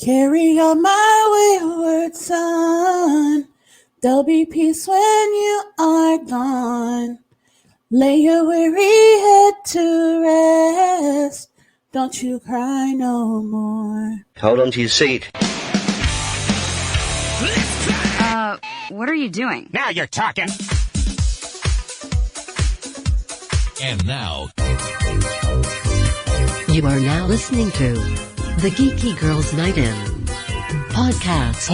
Carry on my wayward son. There'll be peace when you are gone. Lay your weary head to rest. Don't you cry no more. Hold on to your seat. What are you doing? Now you're talking. And now, you are now listening to the Geeky Girls Night In podcast.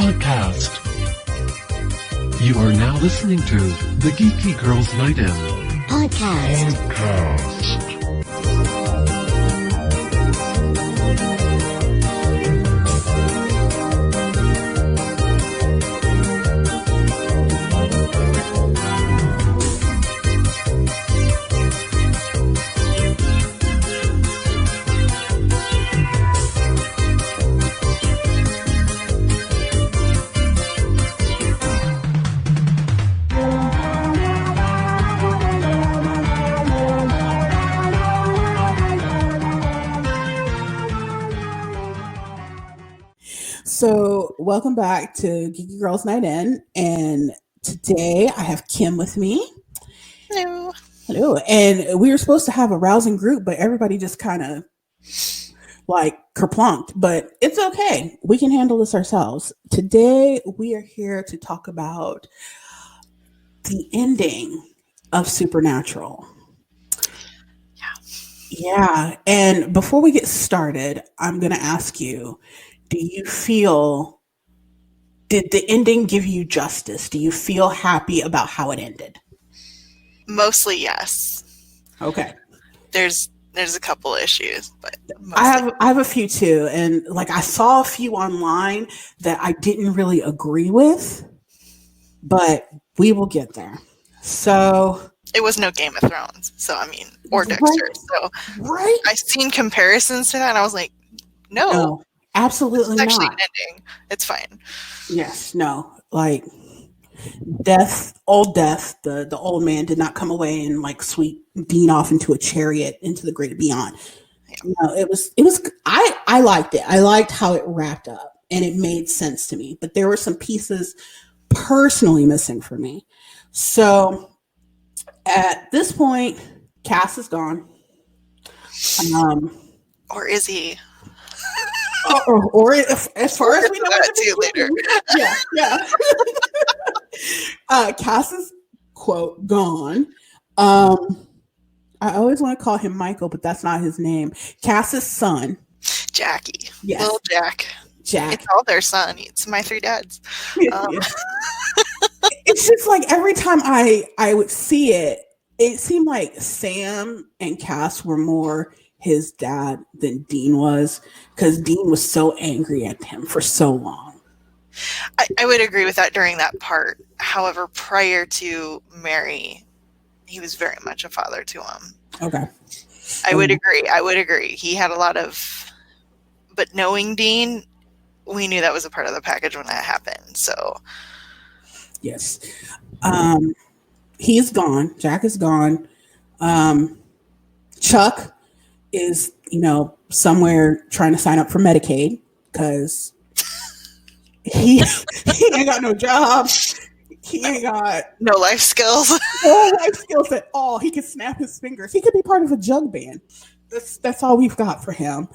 You are now listening to the Geeky Girls Night In podcast. So, welcome back to Geeky Girls Night In, and today I have Kim with me. Hello. Hello. And we were supposed to have a rousing group, but everybody just kind of like kerplunked, but it's okay. We can handle this ourselves. Today we are here to talk about the ending of Supernatural. Yeah. And before we get started, I'm going to ask you, do you feel, did the ending give you justice? Do you feel happy about how it ended? Mostly, yes. Okay. There's a couple issues, but I have a few too, and like I saw a few online that I didn't really agree with, but we will get there. So it was no Game of Thrones, so I mean, or Dexter. Right. So right, I've seen comparisons to that, and I was like, no. Absolutely it's actually not. An ending. It's fine. Yes, no, like old death. The old man did not come away and like sweep Dean off into a chariot into the great beyond. Yeah. No, it was. I liked it. I liked how it wrapped up, and it made sense to me. But there were some pieces personally missing for me. So at this point, Cass is gone. Or is he? Or as far as we know, see you later. Yeah. Cass is quote gone. I always want to call him Michael, but that's not his name. Cass's son, Jackie. Yes. Little Jack. It's all their son. It's my three dads. Yeah. It's just like every time I would see it, it seemed like Sam and Cass were more his dad than Dean was, because Dean was so angry at him for so long. I would agree with that during that part. However, prior to Mary, he was very much a father to him. Okay. I would agree. He had a lot of, but knowing Dean, we knew that was a part of the package when that happened. So yes. He's gone. Jack is gone. Chuck is, somewhere trying to sign up for Medicaid because he ain't got no job. He ain't got no life skills. No life skills at all. He can snap his fingers. He could be part of a jug band. That's all we've got for him.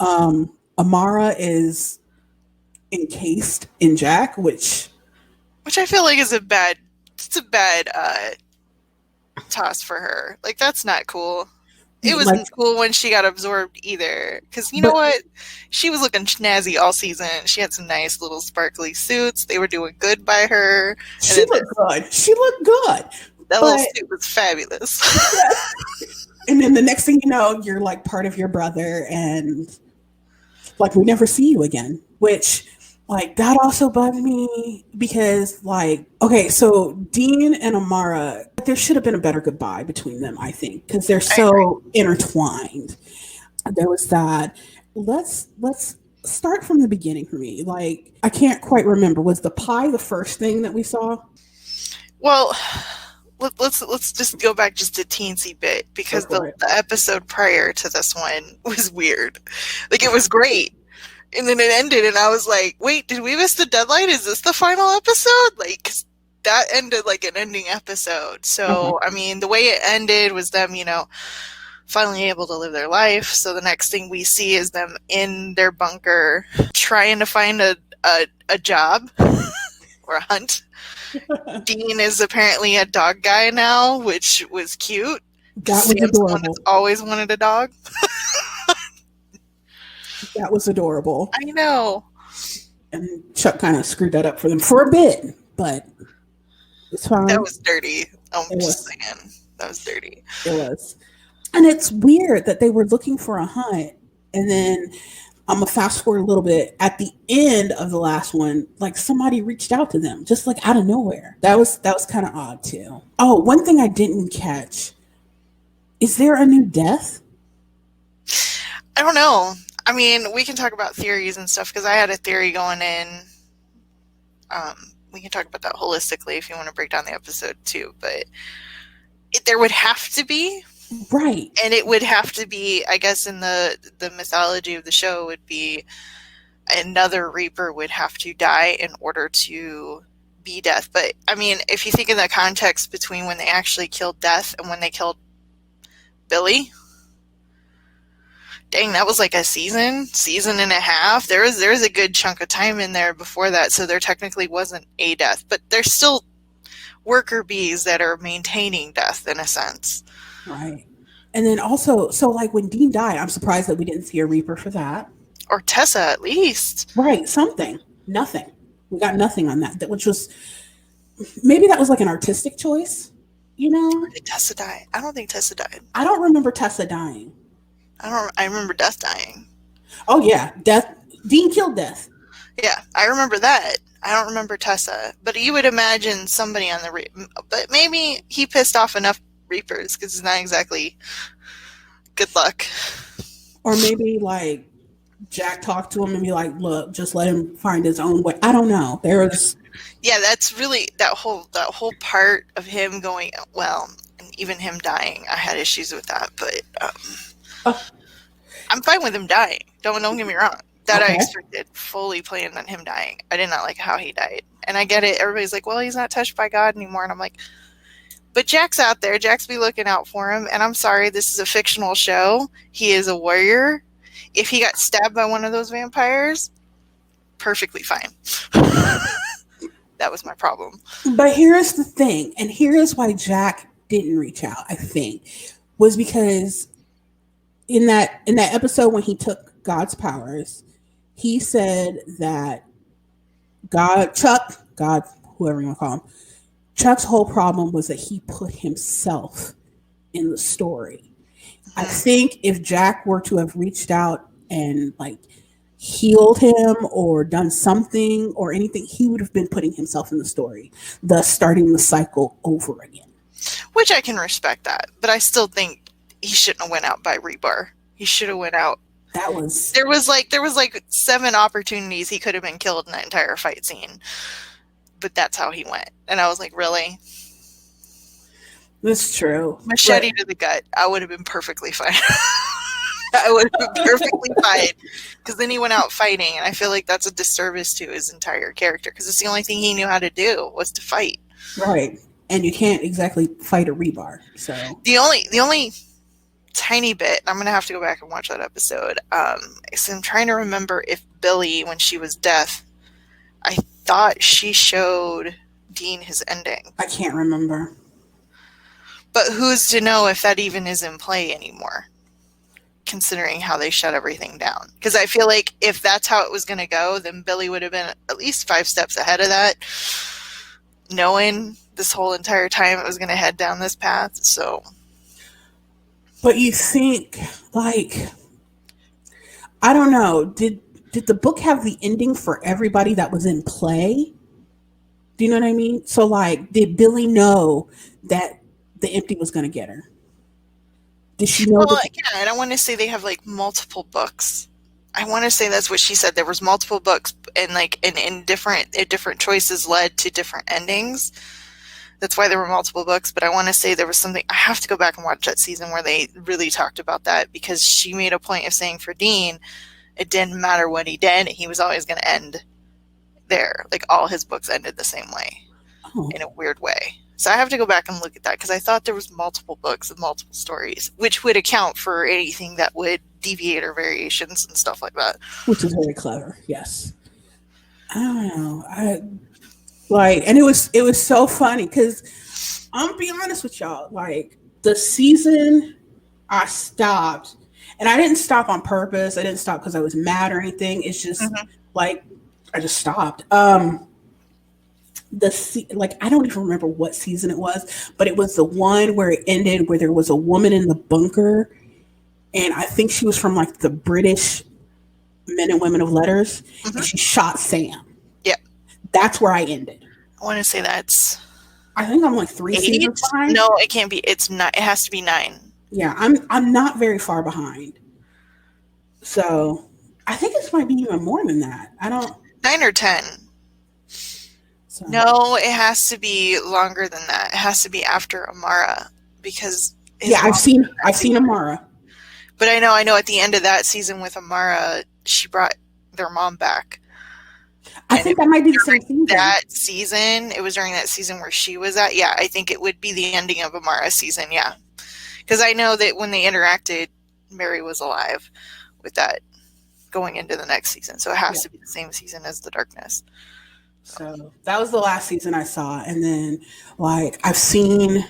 Amara is encased in Jack, which I feel like is a bad toss for her. Like, that's not cool. It wasn't cool when she got absorbed either. Because you know what? She was looking snazzy all season. She had some nice little sparkly suits. They were doing good by her. She looked good. That little suit was fabulous. And then the next thing you know, you're like part of your brother and like we never see you again. Which like that also bugged me because like, okay, so Dean and Amara, there should have been a better goodbye between them, I think, because they're so intertwined. There was that. Let's start from the beginning for me. Like, I can't quite remember. Was the pie the first thing that we saw? Well, let's just go back just a teensy bit because the episode prior to this one was weird. Like, it was great. And then it ended, and I was like, wait, did we miss the deadline? Is this the final episode? Like, 'cause that ended like an ending episode. So, I mean, the way it ended was them, finally able to live their life. So the next thing we see is them in their bunker trying to find a job or a hunt. Dean is apparently a dog guy now, which was cute. That was adorable. Always wanted a dog. That was adorable. I know. And Chuck kind of screwed that up for them for a bit, but it's fine. That was dirty. I'm just saying. That was dirty. It was. And it's weird that they were looking for a hunt, and then I'm going to fast forward a little bit. At the end of the last one, like somebody reached out to them, just like out of nowhere. That was kind of odd too. Oh, one thing I didn't catch. Is there a new death? I don't know. I mean, we can talk about theories and stuff, because I had a theory going in. We can talk about that holistically if you want to break down the episode too, but there would have to be. Right. And it would have to be, I guess, in the mythology of the show would be another Reaper would have to die in order to be Death. But, I mean, if you think in the context between when they actually killed Death and when they killed Billy, dang, that was like a season and a half. There was a good chunk of time in there before that, so there technically wasn't a Death. But there's still worker bees that are maintaining Death in a sense. Right. And then also, so like when Dean died, I'm surprised that we didn't see a Reaper for that. Or Tessa, at least. Right. Something. Nothing. We got nothing on that, which was, maybe that was like an artistic choice, Did Tessa die? I don't think Tessa died. I don't remember Tessa dying. I remember Death dying. Oh, yeah. Dean killed Death. Yeah, I remember that. I don't remember Tessa. But you would imagine somebody on but maybe he pissed off enough Reapers, because it's not exactly good luck. Or maybe like Jack talked to him and be like, look, just let him find his own way. I don't know. Yeah, that's really that whole part of him going, well, and even him dying. I had issues with that, but I'm fine with him dying. Don't get me wrong. That okay. I expected, fully planned on him dying. I did not like how he died. And I get it. Everybody's like, well, he's not touched by God anymore. And I'm like, but Jack's out there. Jack's be looking out for him. And I'm sorry, this is a fictional show. He is a warrior. If he got stabbed by one of those vampires, perfectly fine. That was my problem. But here's the thing. And here's why Jack didn't reach out, I think, was because in that episode when he took God's powers, he said that God, whoever you want to call him, Chuck's whole problem was that he put himself in the story. I think if Jack were to have reached out and like healed him or done something or anything, he would have been putting himself in the story, thus starting the cycle over again. Which I can respect that, but I still think he shouldn't have went out by rebar. He should have went out. There was like 7 opportunities he could have been killed in that entire fight scene. But that's how he went. And I was like, really? That's true. Machete to the gut. I would have been perfectly fine. I would have been perfectly fine. Because then he went out fighting. And I feel like that's a disservice to his entire character. Because it's the only thing he knew how to do was to fight. Right. And you can't exactly fight a rebar. So the only tiny bit, I'm going to have to go back and watch that episode. So I'm trying to remember if Billy, when she was Death, I thought she showed Dean his ending. I can't remember. But who's to know if that even is in play anymore, considering how they shut everything down? Because I feel like if that's how it was going to go, then Billy would have been at least 5 steps ahead of that, knowing this whole entire time it was going to head down this path. So, but you think, like, I don't know, did the book have the ending for everybody that was in play? Do you know what I mean? So, like, did Billy know that the empty was going to get her? Did she know? Well, yeah, I don't want to say they have, like, multiple books. I want to say that's what she said. There was multiple books, and, like, in different choices led to different endings. That's why there were multiple books, but I want to say there was something, I have to go back and watch that season where they really talked about that, because she made a point of saying for Dean, it didn't matter what he did, he was always going to end there. Like, all his books ended the same way in a weird way. So I have to go back and look at that, because I thought there was multiple books and multiple stories, which would account for anything that would deviate or variations and stuff like that. Which is very clever, yes. I don't know. And it was so funny, because I'm gonna be honest with y'all, like, the season I stopped, and I didn't stop on purpose. I didn't stop because I was mad or anything. It's just like I just stopped. I don't even remember what season it was, but it was the one where it ended where there was a woman in the bunker, and I think she was from like the British Men and Women of Letters, and she shot Sam. Yep. That's where I ended. I want to say that's... I think I'm like 3 seasons behind. No, it can't be. It's not. It has to be 9. Yeah, I'm not very far behind. So I think it might be even more than that. I don't... 9 or 10. So. No, it has to be longer than that. It has to be after Amara, because... Yeah, I've seen Amara. But I know at the end of that season with Amara, she brought their mom back. I think that might be the same season. That season, it was during that season where she was at. Yeah, I think it would be the ending of Amara's season, yeah. Because I know that when they interacted, Mary was alive with that going into the next season. So it has to be the same season as The Darkness. So that was the last season I saw. And then, like, I've seen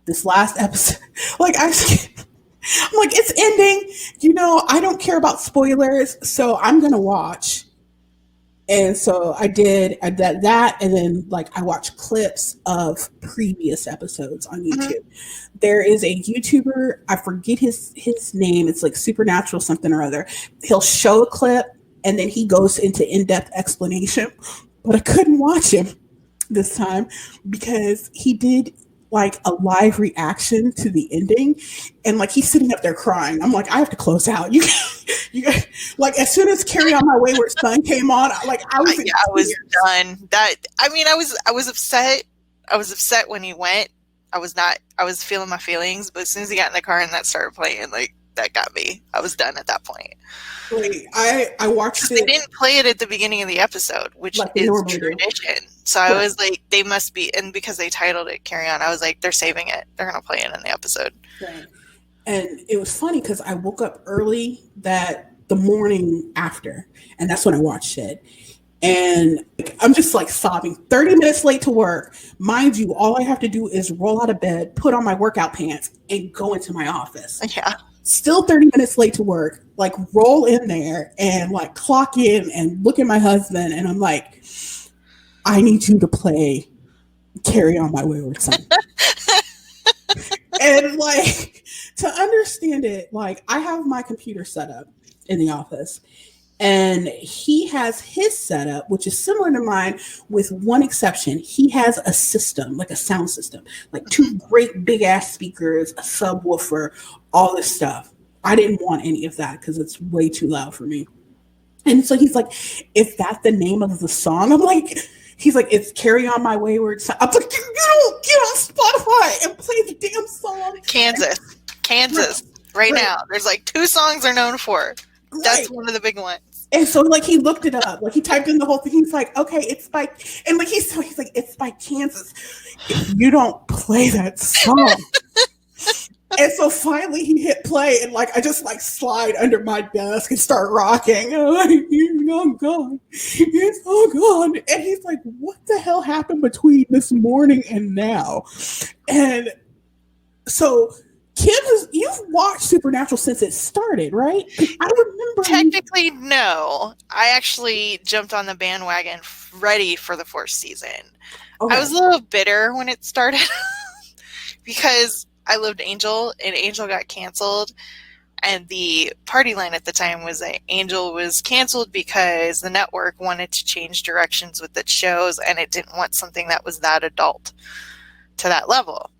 this last episode. Like, I'm like, it's ending. You know, I don't care about spoilers, so I'm going to watch. And so I did that, and then, like, I watched clips of previous episodes on YouTube. There is a YouTuber, I forget his name. It's like Supernatural something or other. He'll show a clip, and then he goes into in-depth explanation. But I couldn't watch him this time because he did like a live reaction to the ending, and like he's sitting up there crying. I'm like, I have to close out. You like, as soon as Carry On My Wayward Son came on, like I was done. I was upset. I was upset when he went. I was feeling my feelings, but as soon as he got in the car and that started playing, like, that got me. I was done at that point. Wait, I watched it. They didn't play it at the beginning of the episode, which like is tradition. So I was like, they must be, and because they titled it Carry On, I was like, they're saving it. They're going to play it in the episode. Right. And it was funny because I woke up early the morning after, and that's when I watched it. And I'm just like sobbing, 30 minutes late to work. Mind you, all I have to do is roll out of bed, put on my workout pants, and go into my office. Yeah. Still 30 minutes late to work, like roll in there and like clock in and look at my husband. And I'm like, I need you to play Carry On My Wayward Son. And like, to understand it, like, I have my computer set up in the office, and he has his setup, which is similar to mine, with one exception. He has a system, like a sound system, like 2 great big ass speakers, a subwoofer, all this stuff. I didn't want any of that because it's way too loud for me. And so he's like, is that the name of the song? I'm like, he's like, it's Carry On My Wayward Son. I'm like, get on Spotify and play the damn song. Kansas, right now. There's like 2 songs they're known for. Right. That's one of the big ones. And so, like, he looked it up. Like, he typed in the whole thing. He's like, okay, it's by... And, like, he's like, it's by Kansas. If you don't play that song... And so, finally, he hit play, and, like, I just, like, slide under my desk and start rocking. And I'm like, I'm gone. It's all gone. And he's like, what the hell happened between this morning and now? And so... Kim, you've watched Supernatural since it started, right? I remember. Technically, no. I actually jumped on the bandwagon ready for the 4th season. Okay. I was a little bitter when it started because I loved Angel, and Angel got canceled. And the party line at the time was that Angel was canceled because the network wanted to change directions with its shows, and it didn't want something that was that adult to that level.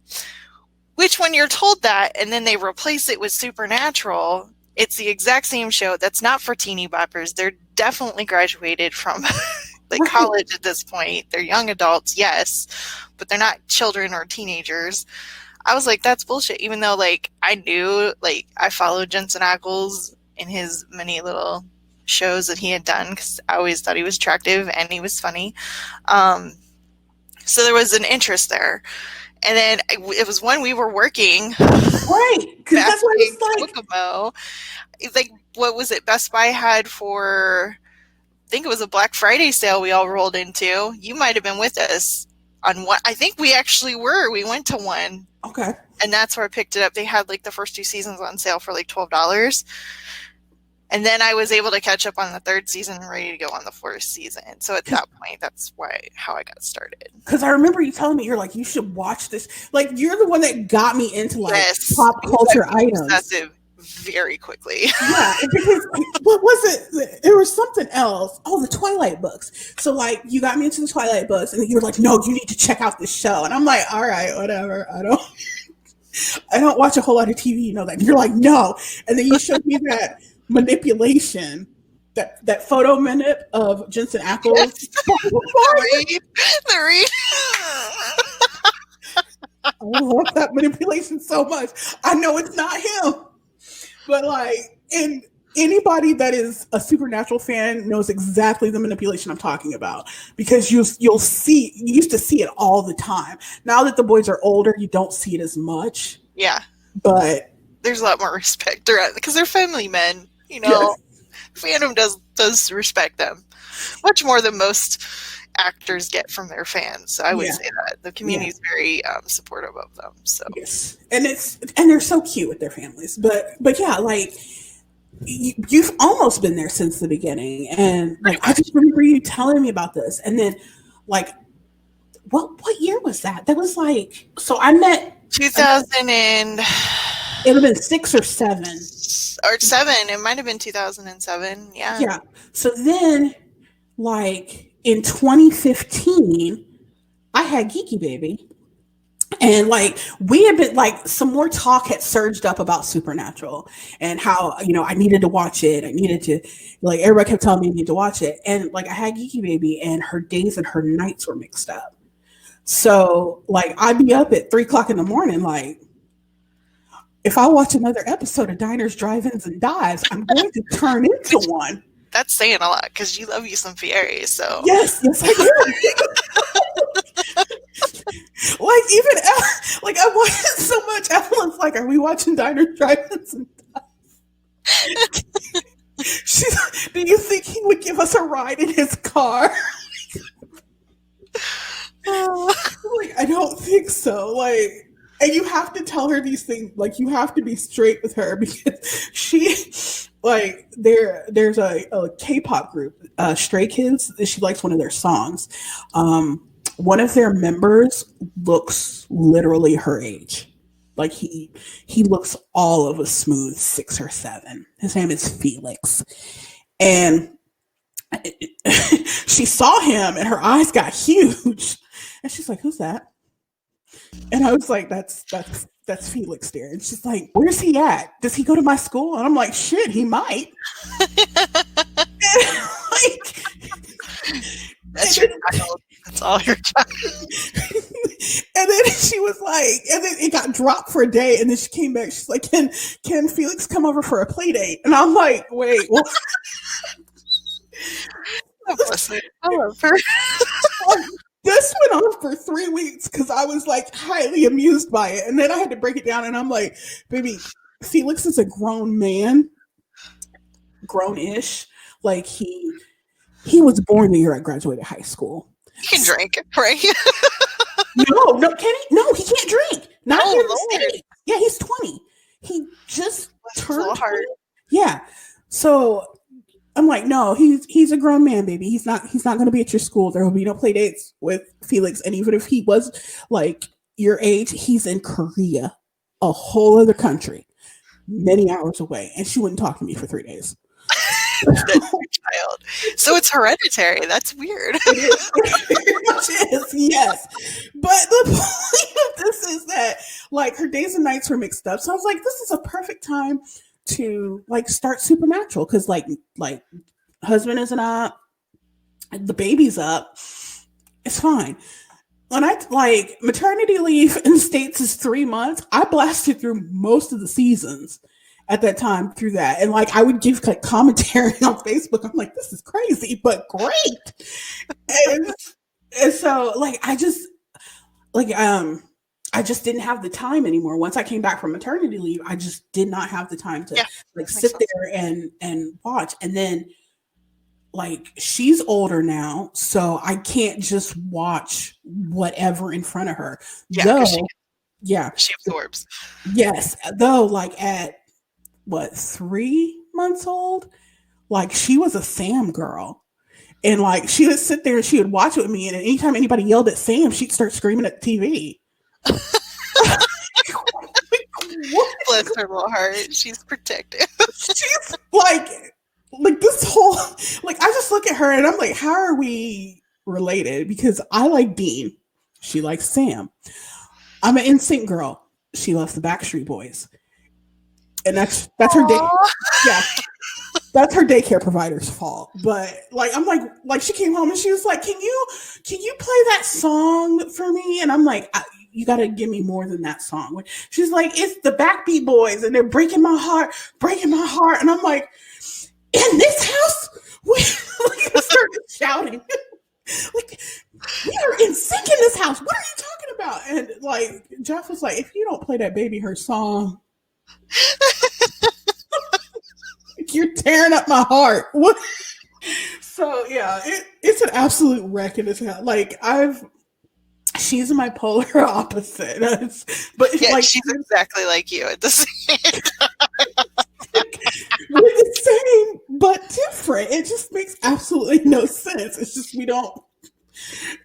Which, when you're told that, and then they replace it with Supernatural, it's the exact same show. That's not for teeny boppers. They're definitely graduated from like college at this point. They're young adults, yes, but they're not children or teenagers. I was like, that's bullshit. Even though, like, I knew, like, I followed Jensen Ackles in his many little shows that he had done, because I always thought he was attractive and he was funny. So there was an interest there. And then it was when we were working. Right. Because that's what it's like. Kokomo. It's like, what was it? Best Buy had for, I think it was a Black Friday sale we all rolled into. You might have been with us on one. I think we actually were. We went to one. Okay. And that's where I picked it up. They had like the first 2 seasons on sale for like $12. And then I was able to catch up on the 3rd season and ready to go on the 4th season. So at that point, that's how I got started. Because I remember you telling me, you're like, you should watch this. Like, you're the one that got me into like pop culture items. Obsessive very quickly. Yeah, because what was it? There was something else. Oh, the Twilight books. So like, you got me into the Twilight books, and you were like, no, you need to check out this show. And I'm like, all right, whatever. I don't watch a whole lot of TV, you know that. And you're like, no. And then you showed me that manipulation, that photo manip of Jensen Ackles. Yes. The read. I love that manipulation so much. I know it's not him, but like, and anybody that is a Supernatural fan knows exactly the manipulation I'm talking about, because you used to see it all the time. Now that the boys are older, you don't see it as much. Yeah, but there's a lot more respect around because they're family men. You know, yes. Fandom does respect them much more than most actors get from their fans. So I would say that the community is very supportive of them. So yes, and they're so cute with their families. But yeah, like you've almost been there since the beginning, and like I just remember you telling me about this, and then like what year was that? That was like, so I met 2000 and it would have been 6 or 7. Or 7. It might have been 2007. Yeah. Yeah. So then, like in 2015, I had Geeky Baby, and like we had been like some more talk had surged up about Supernatural and how I needed to watch it. I needed to, like, everybody kept telling me I need to watch it, and like I had Geeky Baby, and her days and her nights were mixed up. So like I'd be up at 3:00 in the morning, like, if I watch another episode of Diners, Drive-Ins, and Dives, I'm going to turn into one. That's saying a lot because you love you some Fieri. So yes, I do. Like even like I watch it so much. Evelyn's like, "Are we watching Diners, Drive-Ins, and Dives?" She's like, "Do you think he would give us a ride in his car?" Like, I don't think so. Like. And you have to tell her these things. Like, you have to be straight with her, because she, like, there's a K-pop group, Stray Kids. She likes one of their songs. One of their members looks literally her age. Like, he looks all of a smooth 6 or 7. His name is Felix. And she saw him, and her eyes got huge. And she's like, "Who's that?" And I was like, that's Felix there. And she's like, "Where's he at? Does he go to my school?" And I'm like, "Shit, he might." Like, that's your child. That's all your child. And then she was like, and then it got dropped for a day, and then she came back. She's like, Can Felix come over for a play date?" And I'm like, "Wait, what?" I love her. This went on for 3 weeks because I was like highly amused by it. And then I had to break it down, and I'm like, "Baby, Felix is a grown man, grown-ish. Like he was born the year I graduated high school. He can drink, right?" No, can he? No, he can't drink. Not here in the States. Yeah, he's 20. He just turned 20. Yeah. So I'm like, "No, he's a grown man, baby. He's not going to be at your school. There will be no play dates with Felix. And even if he was like your age, he's in Korea, a whole other country, many hours away." And she wouldn't talk to me for 3 days. That's your child. So it's hereditary. That's weird. It very much is, yes. But the point of this is that like her days and nights were mixed up. So I was like, this is a perfect time to like start Supernatural, because like husband isn't up, the baby's up, it's fine. When I like maternity leave in the States is 3 months, I blasted through most of the seasons, at that time through that. And like I would give like commentary on Facebook. I'm like, this is crazy, but great. And, and so like like I just didn't have the time anymore. Once I came back from maternity leave, I just did not have the time to like sit there and watch. And then like she's older now, so I can't just watch whatever in front of her. Yeah, she absorbs. Yes, though like at what 3 months old, like she was a Sam girl. And like she would sit there and she would watch with me, and anytime anybody yelled at Sam, she'd start screaming at the TV. Bless her little heart. She's protective. She's like this whole like I just look at her and I'm like, how are we related? Because I like Dean, she likes Sam. I'm an NSYNC girl. She loves the Backstreet Boys, and that's her day. Yeah, that's her daycare provider's fault. But like I'm like she came home and she was like, can you play that song for me? And I'm like, you got to give me more than that song. She's like, it's the Backbeat Boys and they're breaking my heart. And I'm like, in this house? We started shouting. Like, we are in sync in this house. What are you talking about? And like Jeff was like, if you don't play that Baby Her song, you're tearing up my heart. What? So yeah, it's an absolute wreck in this house. Like she's my polar opposite. But yeah, like she's exactly like you at the same time. We're the same but different. It just makes absolutely no sense. It's just we don't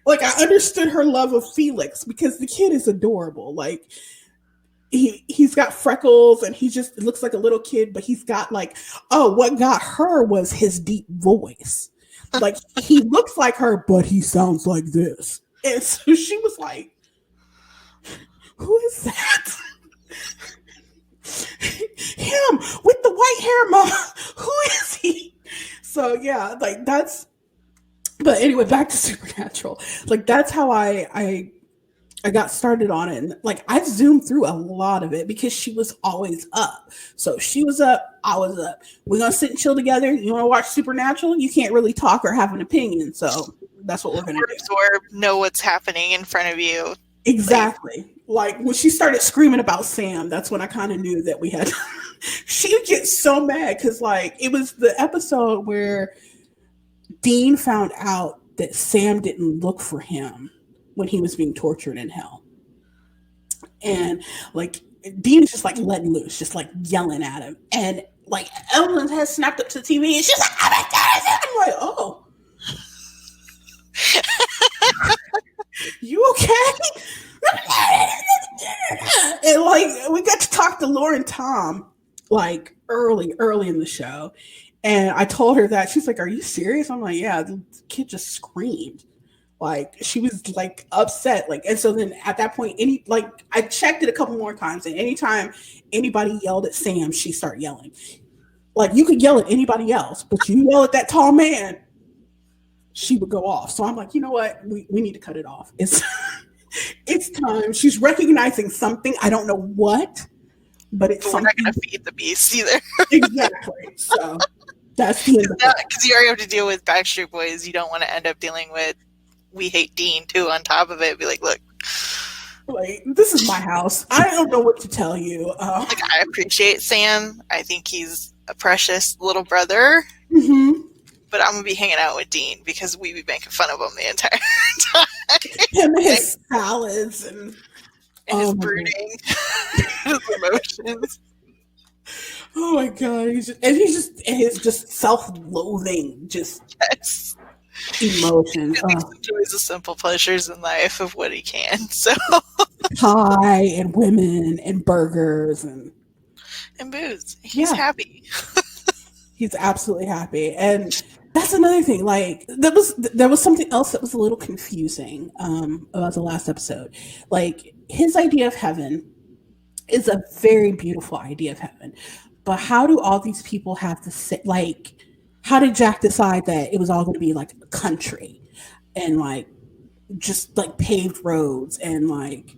like. I understood her love of Felix because the kid is adorable. Like he's got freckles and he just looks like a little kid, but he's got like, oh, what got her was his deep voice. Like he looks like her, but he sounds like this. And so she was like, who is that? Him with the white hair, mom. Who is he? So yeah, like that's. But anyway, back to Supernatural. Like that's how I got started on it. And like I zoomed through a lot of it because she was always up. So she was up, I was up. We're gonna sit and chill together. You want to watch Supernatural? You can't really talk or have an opinion. So that's what we're gonna do. Absorb, know what's happening in front of you. Exactly. Like when she started screaming about Sam, that's when I kind of knew that we had. She would get so mad because, like, it was the episode where Dean found out that Sam didn't look for him when he was being tortured in hell, and like Dean is just like letting loose, just like yelling at him, and like Evelyn has snapped up to the TV and she's like, "Oh my God!" I'm like, "Oh, you okay?" And like we got to talk to Lauren Tom like early in the show, and I told her that. She's like, "Are you serious?" I'm like, "Yeah." The kid just screamed, like she was like upset, like. And so then at that point, I checked it a couple more times, and anytime anybody yelled at Sam, she started yelling. Like you could yell at anybody else, but you yell at that tall man, she would go off. So I'm like, you know what? We need to cut it off. It's time. She's recognizing something. I don't know what, but it's we're not going to feed the beast either. Exactly. So that's the end of it. Because you already have to deal with Backstreet Boys. You don't want to end up dealing with We Hate Dean too on top of it. Be like, look. Like, this is my house. I don't know what to tell you. Like, I appreciate Sam. I think he's a precious little brother. Mm-hmm. But I'm going to be hanging out with Dean because we be making fun of him the entire time. Him and his salads and his brooding, his emotions. Oh my God. He's just self-loathing, just yes. Emotions. He enjoys the simple pleasures in life of what he can. So pie and women and burgers and booze. He's happy. He's absolutely happy. And that's another thing. Like there was something else that was a little confusing about the last episode. Like his idea of heaven is a very beautiful idea of heaven, but how do all these people have to sit? Like, how did Jack decide that it was all going to be like a country and like just like paved roads and like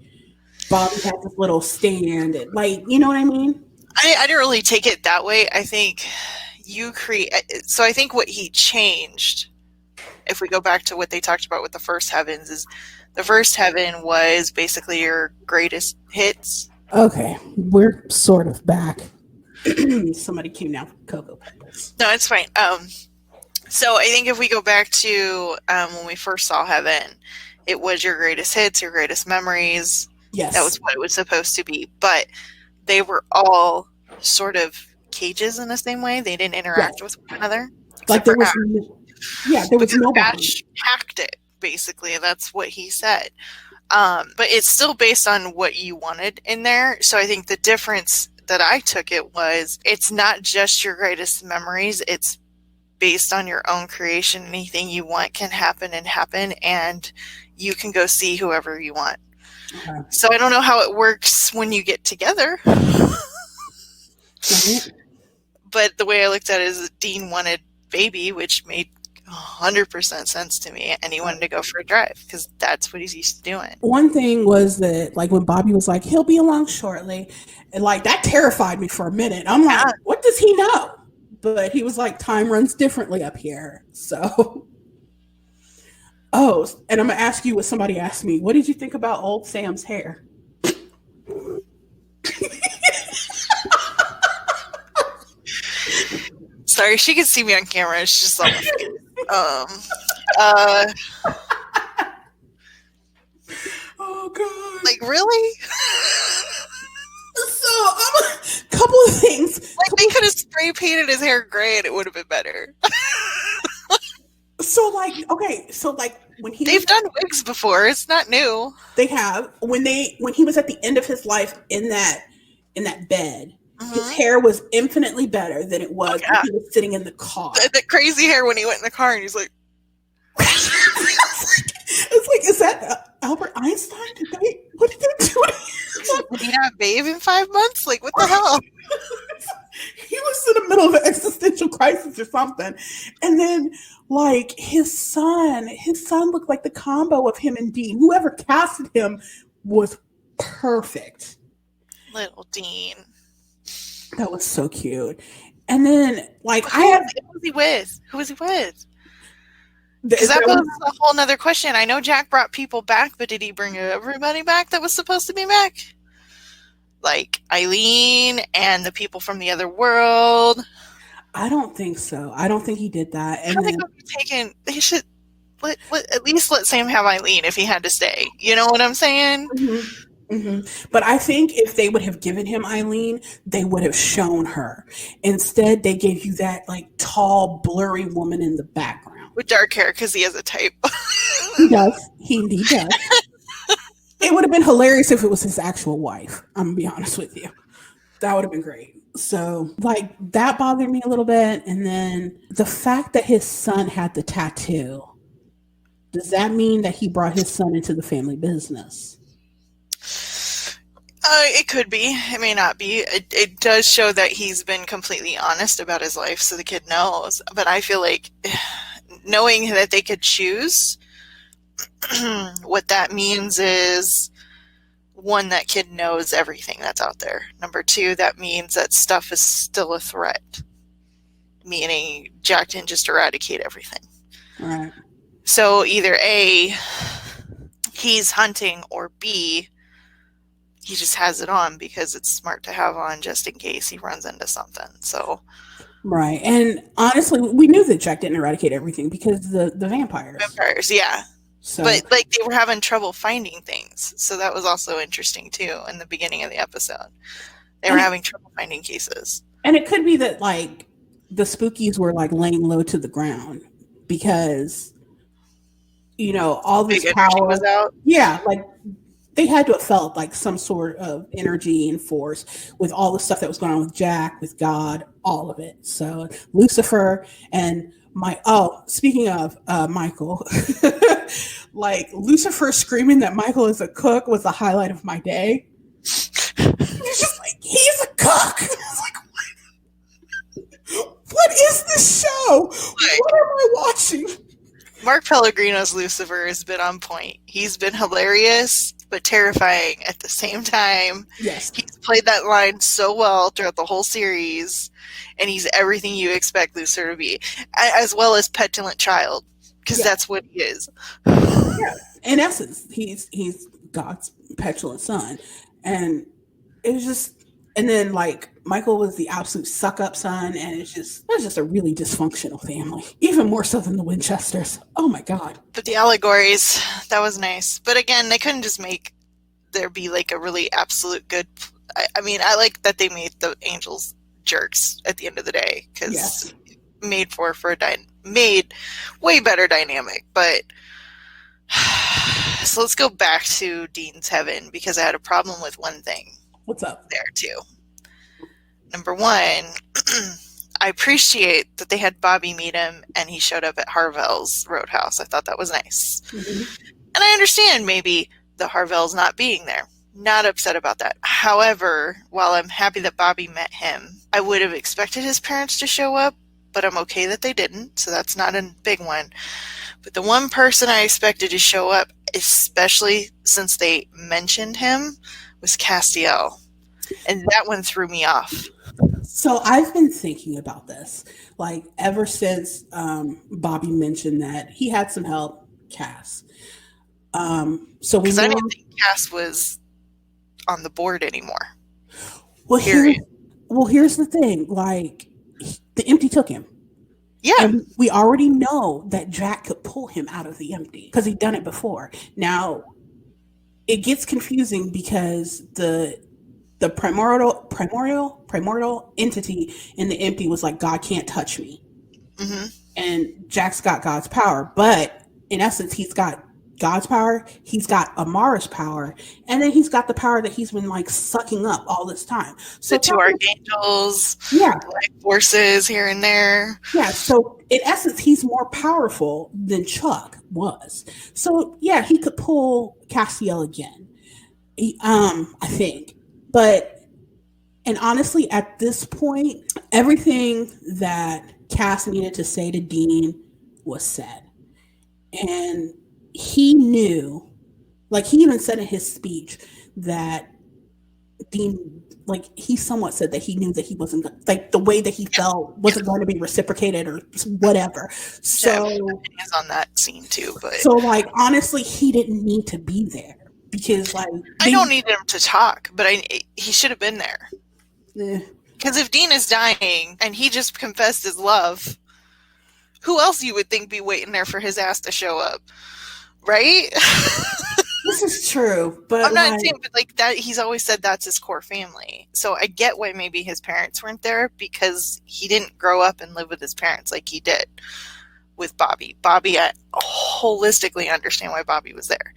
Bobby had this little stand and like, you know what I mean? I didn't really take it that way. I think you create. So I think what he changed, if we go back to what they talked about with the first heavens, is the first heaven was basically your greatest hits. Okay, we're sort of back. Somebody came down from Cocoa Pebbles. No, it's fine. So I think if we go back to when we first saw heaven, it was your greatest hits, your greatest memories. Yes. That was what it was supposed to be. But they were all sort of cages in the same way. They didn't interact with one another. Like there was, there was nobody. Batch hacked it, basically, and that's what he said. But it's still based on what you wanted in there. So I think the difference that I took it was it's not just your greatest memories. It's based on your own creation. Anything you want can happen, and you can go see whoever you want. Okay. So I don't know how it works when you get together. But the way I looked at it is Dean wanted baby, which made 100% sense to me, and he wanted to go for a drive because that's what he's used to doing. One thing was that, like, when Bobby was like, he'll be along shortly, and like that terrified me for a minute. I'm like, what does he know? But he was like, time runs differently up here. So, and I'm gonna ask you what somebody asked me. What did you think about old Sam's hair? Sorry, she can see me on camera. It's just like, oh god! Like really? So, a couple of things. Like they could have spray painted his hair gray, and it would have been better. So, when they've done wigs before, it's not new. They have when he was at the end of his life in that bed. His hair was infinitely better than it was when he was sitting in the car. The crazy hair when he went in the car and he's like, it's like, is that Albert Einstein? What did they do? Did he not bathe in 5 months? Like, what the hell? He was in the middle of an existential crisis or something. And then, like, his son looked like the combo of him and Dean. Whoever casted him was perfect. Little Dean. That was so cute. And then, like, who was he with? Because that was a whole nother question. I know Jack brought people back, but did he bring everybody back that was supposed to be back? Like Eileen and the people from the other world? I don't think so. I don't think he did that. And they should at least let Sam have Eileen if he had to stay. You know what I'm saying? Mm-hmm. Mm-hmm. But I think if they would have given him Eileen, they would have shown her. Instead, they gave you that like tall, blurry woman in the background with dark hair because he has a type. He does. He indeed does. It would have been hilarious if it was his actual wife. I'm gonna be honest with you. That would have been great. So, like, that bothered me a little bit. And then the fact that his son had the tattoo. Does that mean that he brought his son into the family business? It could be. It may not be. It does show that he's been completely honest about his life, so the kid knows. But I feel like knowing that they could choose, what that means is, one, that kid knows everything that's out there. Number two, that means that stuff is still a threat. Meaning Jack didn't just eradicate everything. All right. So either A, he's hunting, or B, he just has it on because it's smart to have on just in case he runs into something. So, right. And honestly, we knew that Jack didn't eradicate everything because the vampires. Vampires, yeah. So. But like they were having trouble finding things. So that was also interesting too in the beginning of the episode. They were having trouble finding cases. And it could be that like the spookies were like laying low to the ground because, you know, all this power was out. Yeah, like they had to have felt like some sort of energy and force with all the stuff that was going on with Jack, with God, all of it. So Lucifer and speaking of Michael, like Lucifer screaming that Michael is a cook was the highlight of my day. He's just like, he's a cook. It's like, what is this show? What am I watching? Mark Pellegrino's Lucifer has been on point. He's been hilarious, but terrifying at the same time. Yes. He's played that line so well throughout the whole series, and he's everything you expect Lucifer to be, as well as petulant child, because that's what he is. Yeah. In essence, he's God's petulant son. And it was just, and then like Michael was the absolute suck up son, and it was just a really dysfunctional family, even more so than the Winchesters. Oh my God. But the allegories, that was nice. But again, they couldn't just make there be like a really absolute good. I mean, I like that they made the angels jerks at the end of the day, because made made way better dynamic. But so let's go back to Dean's Heaven, because I had a problem with one thing. What's up there too? Number one, I appreciate that they had Bobby meet him and he showed up at Harvell's Roadhouse. I thought that was nice. Mm-hmm. And I understand maybe the Harvells not being there. Not upset about that. However, while I'm happy that Bobby met him, I would have expected his parents to show up, but I'm okay that they didn't, so that's not a big one. But the one person I expected to show up, especially since they mentioned him, was Castiel. And that one threw me off. So I've been thinking about this, like ever since Bobby mentioned that he had some help, Cass. So we know, I didn't think Cass was on the board anymore. Well, here's the thing: like the empty took him. Yeah, and we already know that Jack could pull him out of the empty because he'd done it before. Now it gets confusing because the primordial entity in the empty was like, God can't touch me. Mm-hmm. And Jack's got God's power, but in essence, he's got God's power, he's got Amara's power, and then he's got the power that he's been like sucking up all this time. So the two archangels, like forces here and there. Yeah, so in essence, he's more powerful than Chuck was. So yeah, he could pull Castiel again. I think. And honestly, at this point, everything that Cass needed to say to Dean was said. And he knew, like he even said in his speech that Dean, like he somewhat said that he knew that he wasn't, like the way that he felt wasn't going to be reciprocated or whatever. So is on that scene too. But so like honestly, he didn't need to be there. Because like I don't need him to talk, but he should have been there. Because if Dean is dying and he just confessed his love, who else you would think be waiting there for his ass to show up, right? This is true, but I'm not saying, but like that, he's always said that's his core family. So I get why maybe his parents weren't there, because he didn't grow up and live with his parents like he did with Bobby. Bobby, I holistically understand why Bobby was there.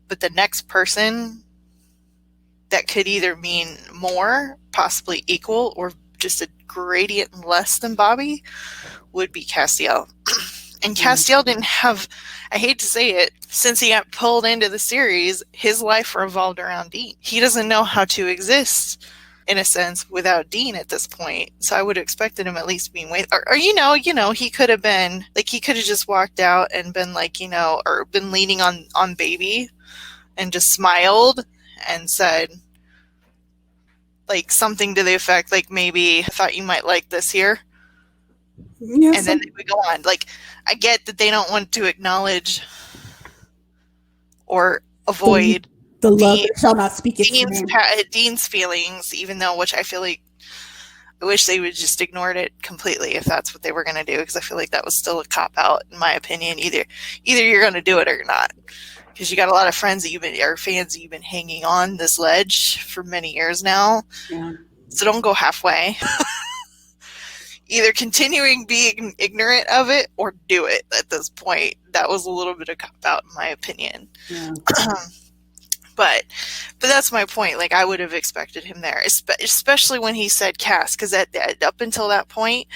But the next person that could either mean more, possibly equal, or just a gradient less than Bobby would be Castiel. And Castiel didn't have, I hate to say it, since he got pulled into the series, his life revolved around Dean. He doesn't know how to exist, in a sense, without Dean at this point. So I would have expected him at least being or you know, he could have been, like, he could have just walked out and been like, or been leaning on Baby and just smiled and said, like, something to the effect, like, maybe I thought you might like this here. Yeah, and then we go on. Like, I get that they don't want to acknowledge or avoid the love that shall not speak its name. Dean's feelings, even though, which I feel like, I wish they would just ignored it completely if that's what they were going to do, because I feel like that was still a cop-out, in my opinion. Either you're going to do it or you're not. Because you got a lot of friends that fans that you've been hanging on this ledge for many years now. Yeah. So don't go halfway. Either continuing being ignorant of it or do it at this point. That was a little bit of cop-out, in my opinion. Yeah. But that's my point. Like, I would have expected him there, especially when he said Cass, because up until that point,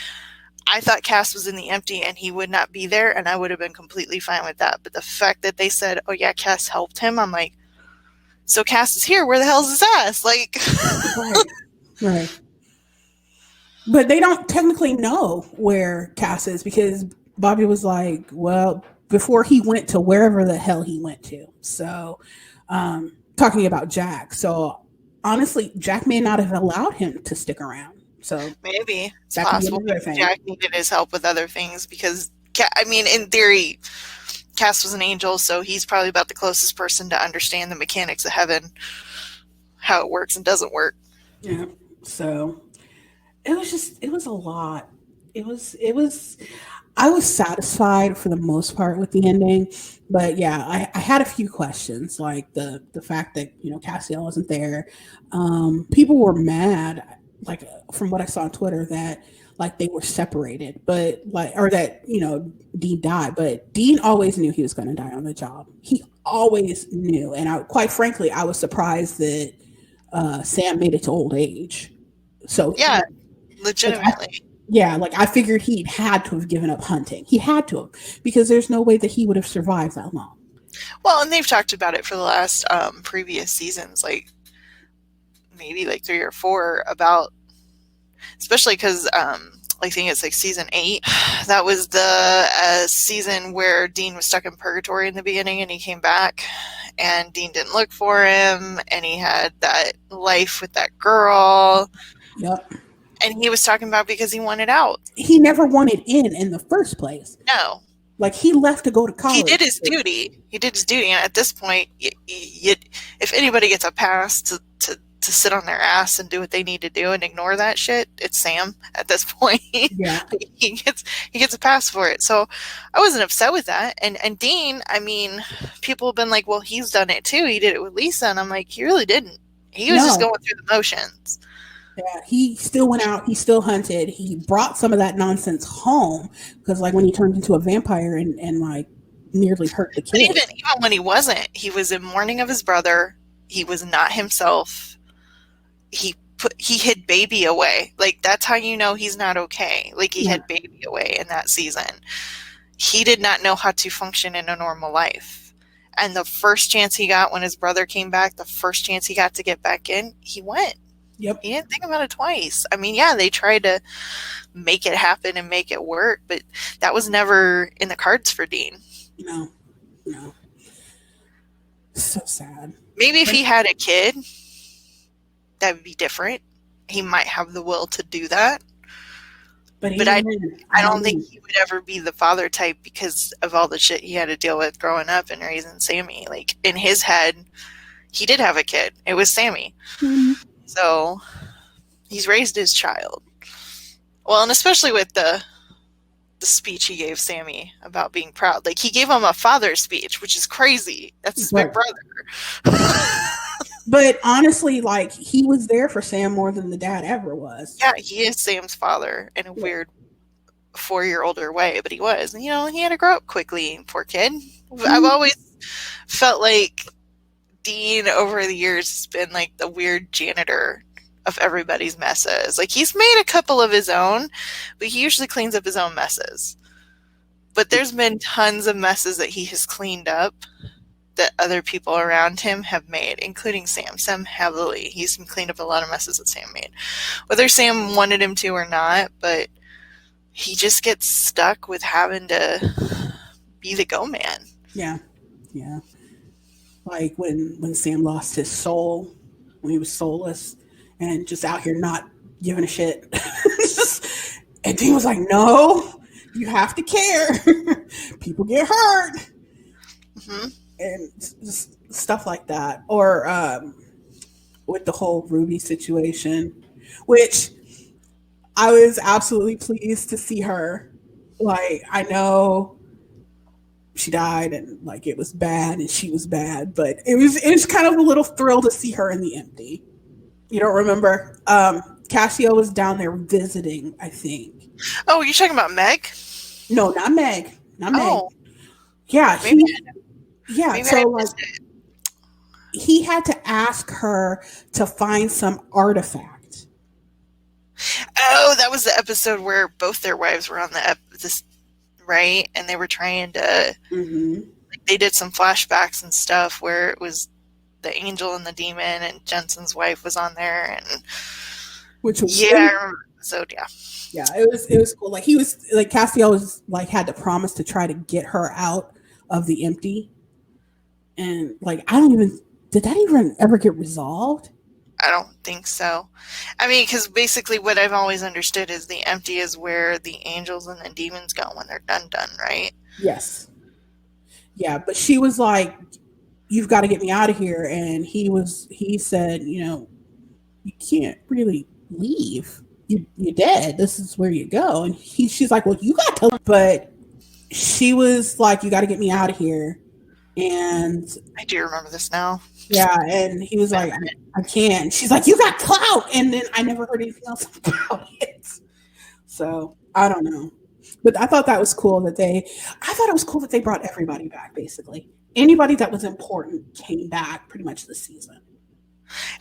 I thought Cass was in the empty and he would not be there, and I would have been completely fine with that. But the fact that they said, oh yeah, Cass helped him, I'm like, so Cass is here, where the hell's his ass? Like, right. But they don't technically know where Cass is, because Bobby was like, well, before he went to wherever the hell he went to. So, because talking about Jack. So honestly, Jack may not have allowed him to stick around. So Maybe it's that could be possible. another thing. Jack needed his help with other things because, I mean, in theory, Cass was an angel, so he's probably about the closest person to understand the mechanics of heaven, how it works and doesn't work. Yeah. So it was a lot. I was satisfied for the most part with the ending, but yeah, I had a few questions, like the fact that Cassiel wasn't there. People were mad, like from what I saw on Twitter, that like they were separated, but like or that Dean died, but Dean always knew he was going to die on the job. He always knew, and quite frankly, I was surprised that Sam made it to old age. So yeah, legitimately. like I figured he had to have given up hunting. He had to have, because there's no way that he would have survived that long. Well, and they've talked about it for the last previous seasons, like maybe like 3 or 4, about, especially because I think it's like season 8. That was the season where Dean was stuck in purgatory in the beginning, and he came back, and Dean didn't look for him, and he had that life with that girl. Yep. And he was talking about because he wanted out. He never wanted in the first place. No. Like, he left to go to college. He did his duty. And at this point, if anybody gets a pass to sit on their ass and do what they need to do and ignore that shit, it's Sam at this point. Yeah. he gets a pass for it. So I wasn't upset with that. And Dean, I mean, people have been like, well, he's done it too. He did it with Lisa. And I'm like, he really didn't. He was just going through the motions. Yeah, he still went out. He still hunted. He brought some of that nonsense home, because like when he turned into a vampire and like nearly hurt the kid. But even when he wasn't, he was in mourning of his brother. He was not himself. He hid baby away. Like, that's how you know he's not okay. Like, he hid baby away in that season. He did not know how to function in a normal life. And the first chance he got when his brother came back, the first chance he got to get back in, he went. Yep. He didn't think about it twice. I mean, yeah, they tried to make it happen and make it work, but that was never in the cards for Dean. No. So sad. Maybe if he had a kid, that would be different. He might have the will to do that. But I don't think he would ever be the father type because of all the shit he had to deal with growing up and raising Sammy. Like, in his head, he did have a kid. It was Sammy. Mm-hmm. So he's raised his child. Well, and especially with the speech he gave Sammy about being proud. Like, he gave him a father speech, which is crazy. That's his big brother. But honestly, like, he was there for Sam more than the dad ever was. Yeah, he is Sam's father in a weird 4-year-older way, but he was. And, he had to grow up quickly, poor kid. Mm-hmm. I've always felt like Dean over the years has been like the weird janitor of everybody's messes. Like, he's made a couple of his own, but he usually cleans up his own messes. But there's been tons of messes that he has cleaned up that other people around him have made, including Sam. Sam heavily. He's cleaned up a lot of messes that Sam made. Whether Sam wanted him to or not, but he just gets stuck with having to be the go-man. Yeah. Like when Sam lost his soul, when he was soulless and just out here not giving a shit. And Dean was like, no, you have to care. People get hurt. Mm-hmm. And just stuff like that. Or with the whole Ruby situation, which I was absolutely pleased to see her. Like, I know she died and like it was bad and she was bad, but it was kind of a little thrill to see her in the empty. You don't remember? Cassio was down there visiting, I think. Oh, you're talking about Meg? No, not Meg. Not Meg. Oh. Yeah. Maybe So like he had to ask her to find some artifact. Oh, that was the episode where both their wives were on this, right? And they were trying to, like, they did some flashbacks and stuff where it was the angel and the demon, and Jensen's wife was on there, and which was I remember the episode. Yeah, it was cool. Like, he was like, Cassio was like had to promise to try to get her out of the empty, and like I don't even did that even ever get resolved? I don't think so. I mean, because basically what I've always understood is the empty is where the angels and the demons go when they're done, right? Yes. Yeah, but she was like, "You've got to get me out of here," and he said, "You know, you can't really leave. You're dead. This is where you go." And she's like, "Well, you got to," but she was like, "You got to get me out of here." And I do remember this now. yeah, and he was like, I can't. She's like, "You got clout," and then I never heard anything else about it. So I don't know, but I thought it was cool that they brought everybody back. Basically, anybody that was important came back pretty much this season.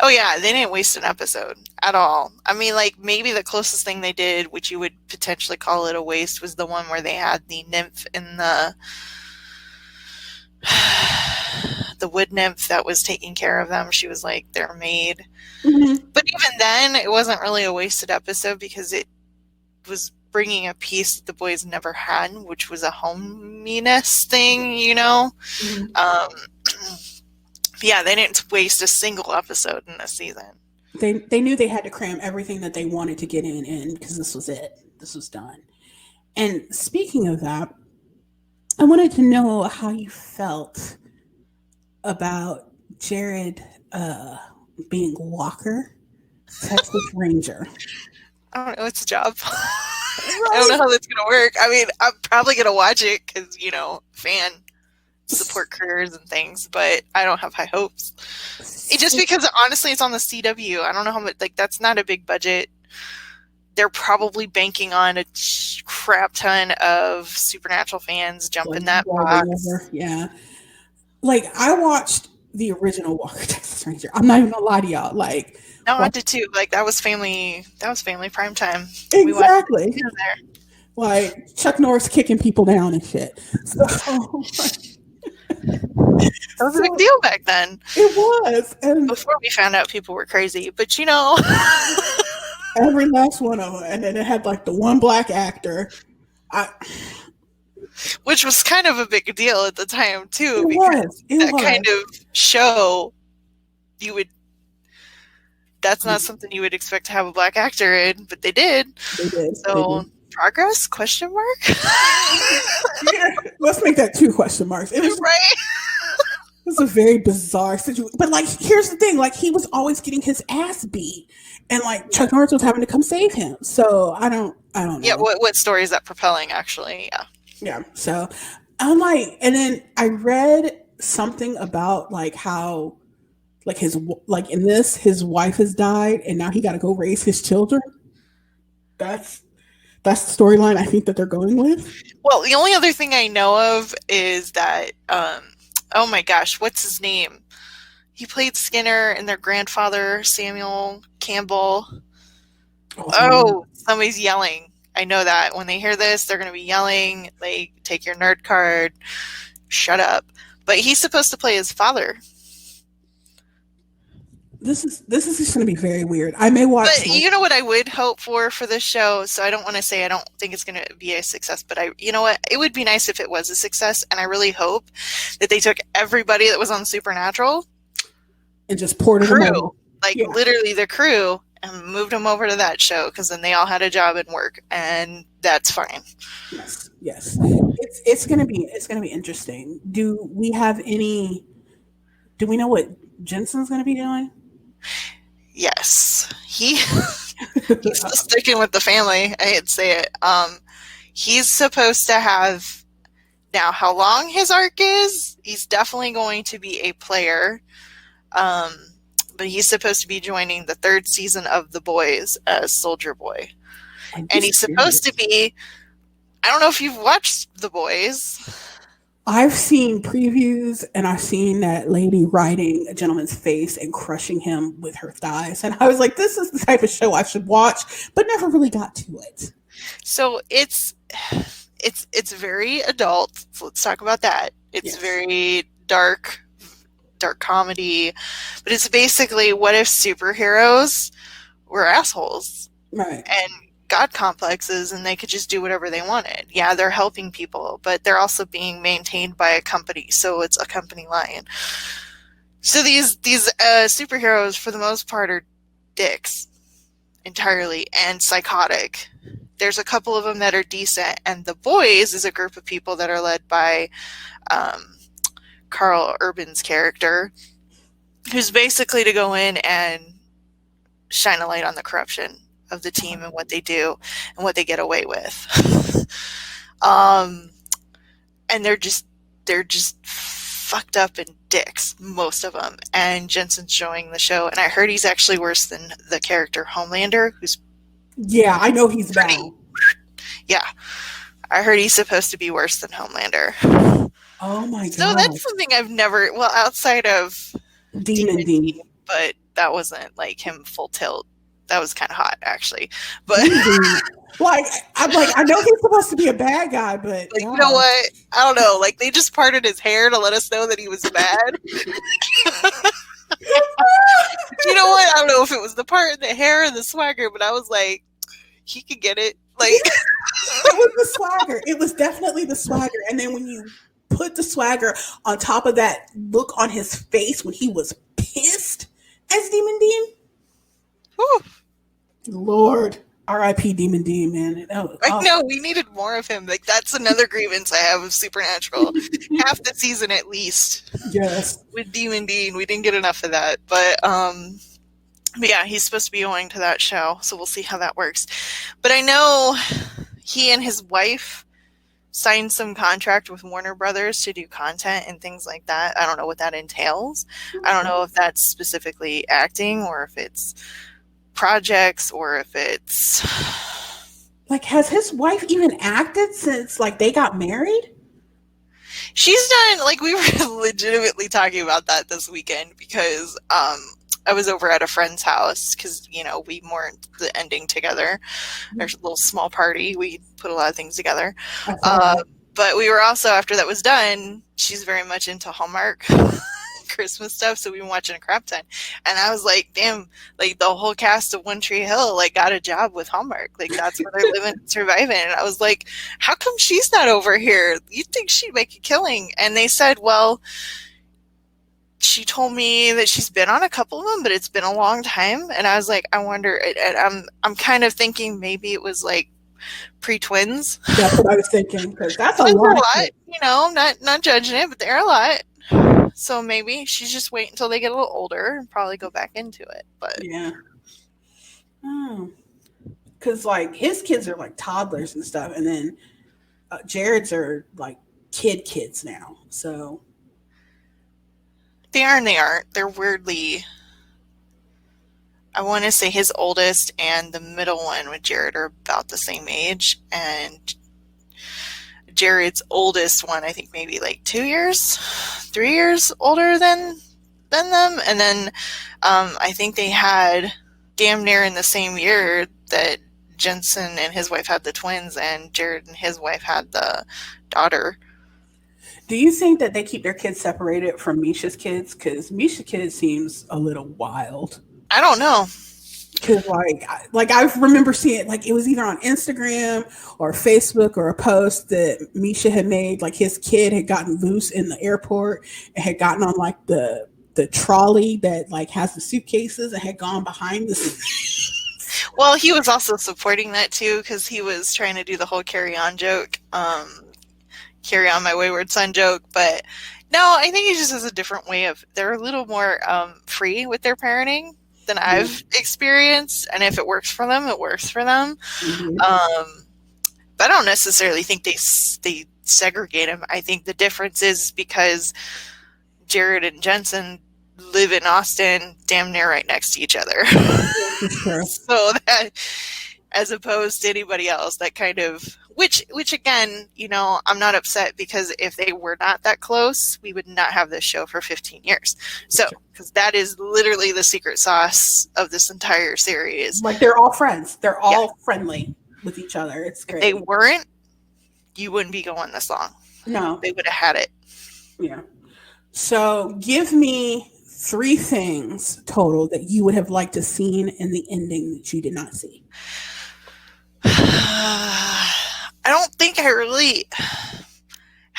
Oh yeah, they didn't waste an episode at all. I mean, like maybe the closest thing they did, which you would potentially call it a waste, was the one where they had the nymph in the wood nymph that was taking care of them. She was like their maid. Mm-hmm. But even then, it wasn't really a wasted episode because it was bringing a piece that the boys never had, which was a hominess thing, you know? Mm-hmm. Yeah, they didn't waste a single episode in this season. They knew they had to cram everything that they wanted to get in because this was it. This was done. And speaking of that, I wanted to know how you felt about Jared being Walker, Texas Ranger. I don't know. It's a job. Right? I don't know how that's going to work. I mean, I'm probably going to watch it because, you know, fan support careers and things, but I don't have high hopes. Just because, honestly, it's on the CW. I don't know how much, like, that's not a big budget. They're probably banking on a crap ton of Supernatural fans jumping that box. Yeah. Like, I watched the original Walker Texas Ranger. I'm not even gonna lie to y'all. Like, no, I did too. Like, that was family prime time. Exactly. Like Chuck Norris kicking people down and shit. So that was a big deal back then. It was. And before we found out people were crazy, but you know. Every last one of them. And then it had like the one black actor. Which was kind of a big deal at the time too. It was. Kind of show that's not something you would expect to have a black actor in, but they did. So progress? Question mark? Yeah, let's make that 2 question marks. It was right. It was a very bizarre situation. But like, here's the thing: like, he was always getting his ass beat, and like Chuck Norris was having to come save him. So I don't know. Yeah, what story is that propelling? Actually, yeah. So I'm like, and then I read something about like how, like his wife has died, and now he got to go raise his children. That's the storyline I think that they're going with. Well, the only other thing I know of is that, oh my gosh, what's his name? He played Skinner and their grandfather, Samuel Campbell. Oh, somebody's yelling. I know that. When they hear this, they're going to be yelling, like, take your nerd card, shut up. But he's supposed to play his father. This is just going to be very weird. I may watch. But you know what I would hope for this show? So I don't want to say I don't think it's going to be a success, but you know what? It would be nice if it was a success, and I really hope that they took everybody that was on Supernatural and just poured it over. Like literally the crew, and moved them over to that show, because then they all had a job and work, and that's fine. Yes. It's going to be interesting. Do we know what Jensen's going to be doing? Yes, he's still sticking with the family. I hate to say it. He's supposed to have, now how long his arc is, he's definitely going to be a player. But he's supposed to be joining the 3rd season of The Boys as Soldier Boy. And he's supposed to be, I don't know if you've watched The Boys. I've seen previews, and I've seen that lady riding a gentleman's face and crushing him with her thighs. And I was like, this is the type of show I should watch, but never really got to it. So it's very adult. So let's talk about that. It's very dark comedy, but it's basically, what if superheroes were assholes? Right. And God complexes, and they could just do whatever they wanted. Yeah, they're helping people, but they're also being maintained by a company, so it's a company line. So these superheroes, for the most part, are dicks entirely and psychotic. There's a couple of them that are decent, and the boys is a group of people that are led by Carl Urban's character, who's basically to go in and shine a light on the corruption of the team and what they do and what they get away with. And they're just fucked up and dicks, most of them. And Jensen's showing the show, and I heard he's actually worse than the character Homelander, who's I know he's bad. Yeah, I heard he's supposed to be worse than Homelander. Oh my god! So that's something I've never, well, outside of Demon Dean, but that wasn't like him full tilt. That was kind of hot, actually. But I know he's supposed to be a bad guy, but like, you know what? I don't know. Like, they just parted his hair to let us know that he was bad. You know what? I don't know if it was the part in the hair or the swagger, but I was like, he could get it. Like, it was the swagger. It was definitely the swagger. And then when you put the swagger on top of that look on his face when he was pissed as Demon Dean. Whew. Lord, R.I.P. Demon Dean, man. I know, we needed more of him. Like, that's another grievance I have of Supernatural. Half the season at least. Yes. With Demon Dean, we didn't get enough of that. But yeah, he's supposed to be going to that show, so we'll see how that works. But I know he and his wife signed some contract with Warner Brothers to do content and things like that. I don't know what that entails. I don't know if that's specifically acting or if it's projects or if it's like, has his wife even acted since like they got married? She's done, like, we were legitimately talking about that this weekend because I was over at a friend's house because, you know, we mourned the ending together. There's a little small party. We put a lot of things together. But we were also, after that was done, she's very much into Hallmark Christmas stuff, so we've been watching a crap ton. And I was like, damn, like, the whole cast of One Tree Hill, like, got a job with Hallmark. Like, that's where they're living and surviving. And I was like, how come she's not over here? You'd think she'd make a killing. And they said, well, she told me that she's been on a couple of them, but it's been a long time. And I was like, I wonder, and I'm kind of thinking maybe it was like pre-twins. That's what I was thinking, because that's a They're lot. a lot, you know, not judging it, but they're a lot. So maybe she's just waiting until they get a little older and probably go back into it. But yeah, because like his kids are like toddlers and stuff, and then Jared's are like kids now. So they are and they aren't. They're weirdly. I want to say his oldest and the middle one with Jared are about the same age, and Jared's oldest one, I think maybe like 3 years older than them. And then I think they had damn near in the same year that Jensen and his wife had the twins and Jared and his wife had the daughter. do you think that they keep their kids separated from Misha's kids? Because Misha's kids seems a little wild. I don't know. Because like I remember seeing, like, it was either on Instagram or Facebook or a post that Misha had made, like his kid had gotten loose in the airport and had gotten on like the trolley that like has the suitcases and had gone behind the Well, he was also supporting that too because he was trying to do the whole carry on joke, carry on my wayward son joke. But no, I think he just has a different way of, they're a little more free with their parenting than I've experienced, and if it works for them, it works for them. Mm-hmm. But I don't necessarily think they segregate them. I think the difference is because Jared and Jensen live in Austin, damn near right next to each other. Sure. So that, as opposed to anybody else, that kind of, which again, you know, I'm not upset because if they were not that close, we would not have this show for 15 years. So, because that is literally the secret sauce of this entire series. Like, they're all friends. They're all friendly with each other. It's great. If they weren't, you wouldn't be going this long. No. They would have had it. Yeah. So give me 3 things total that you would have liked to seen in the ending that you did not see. I don't think I really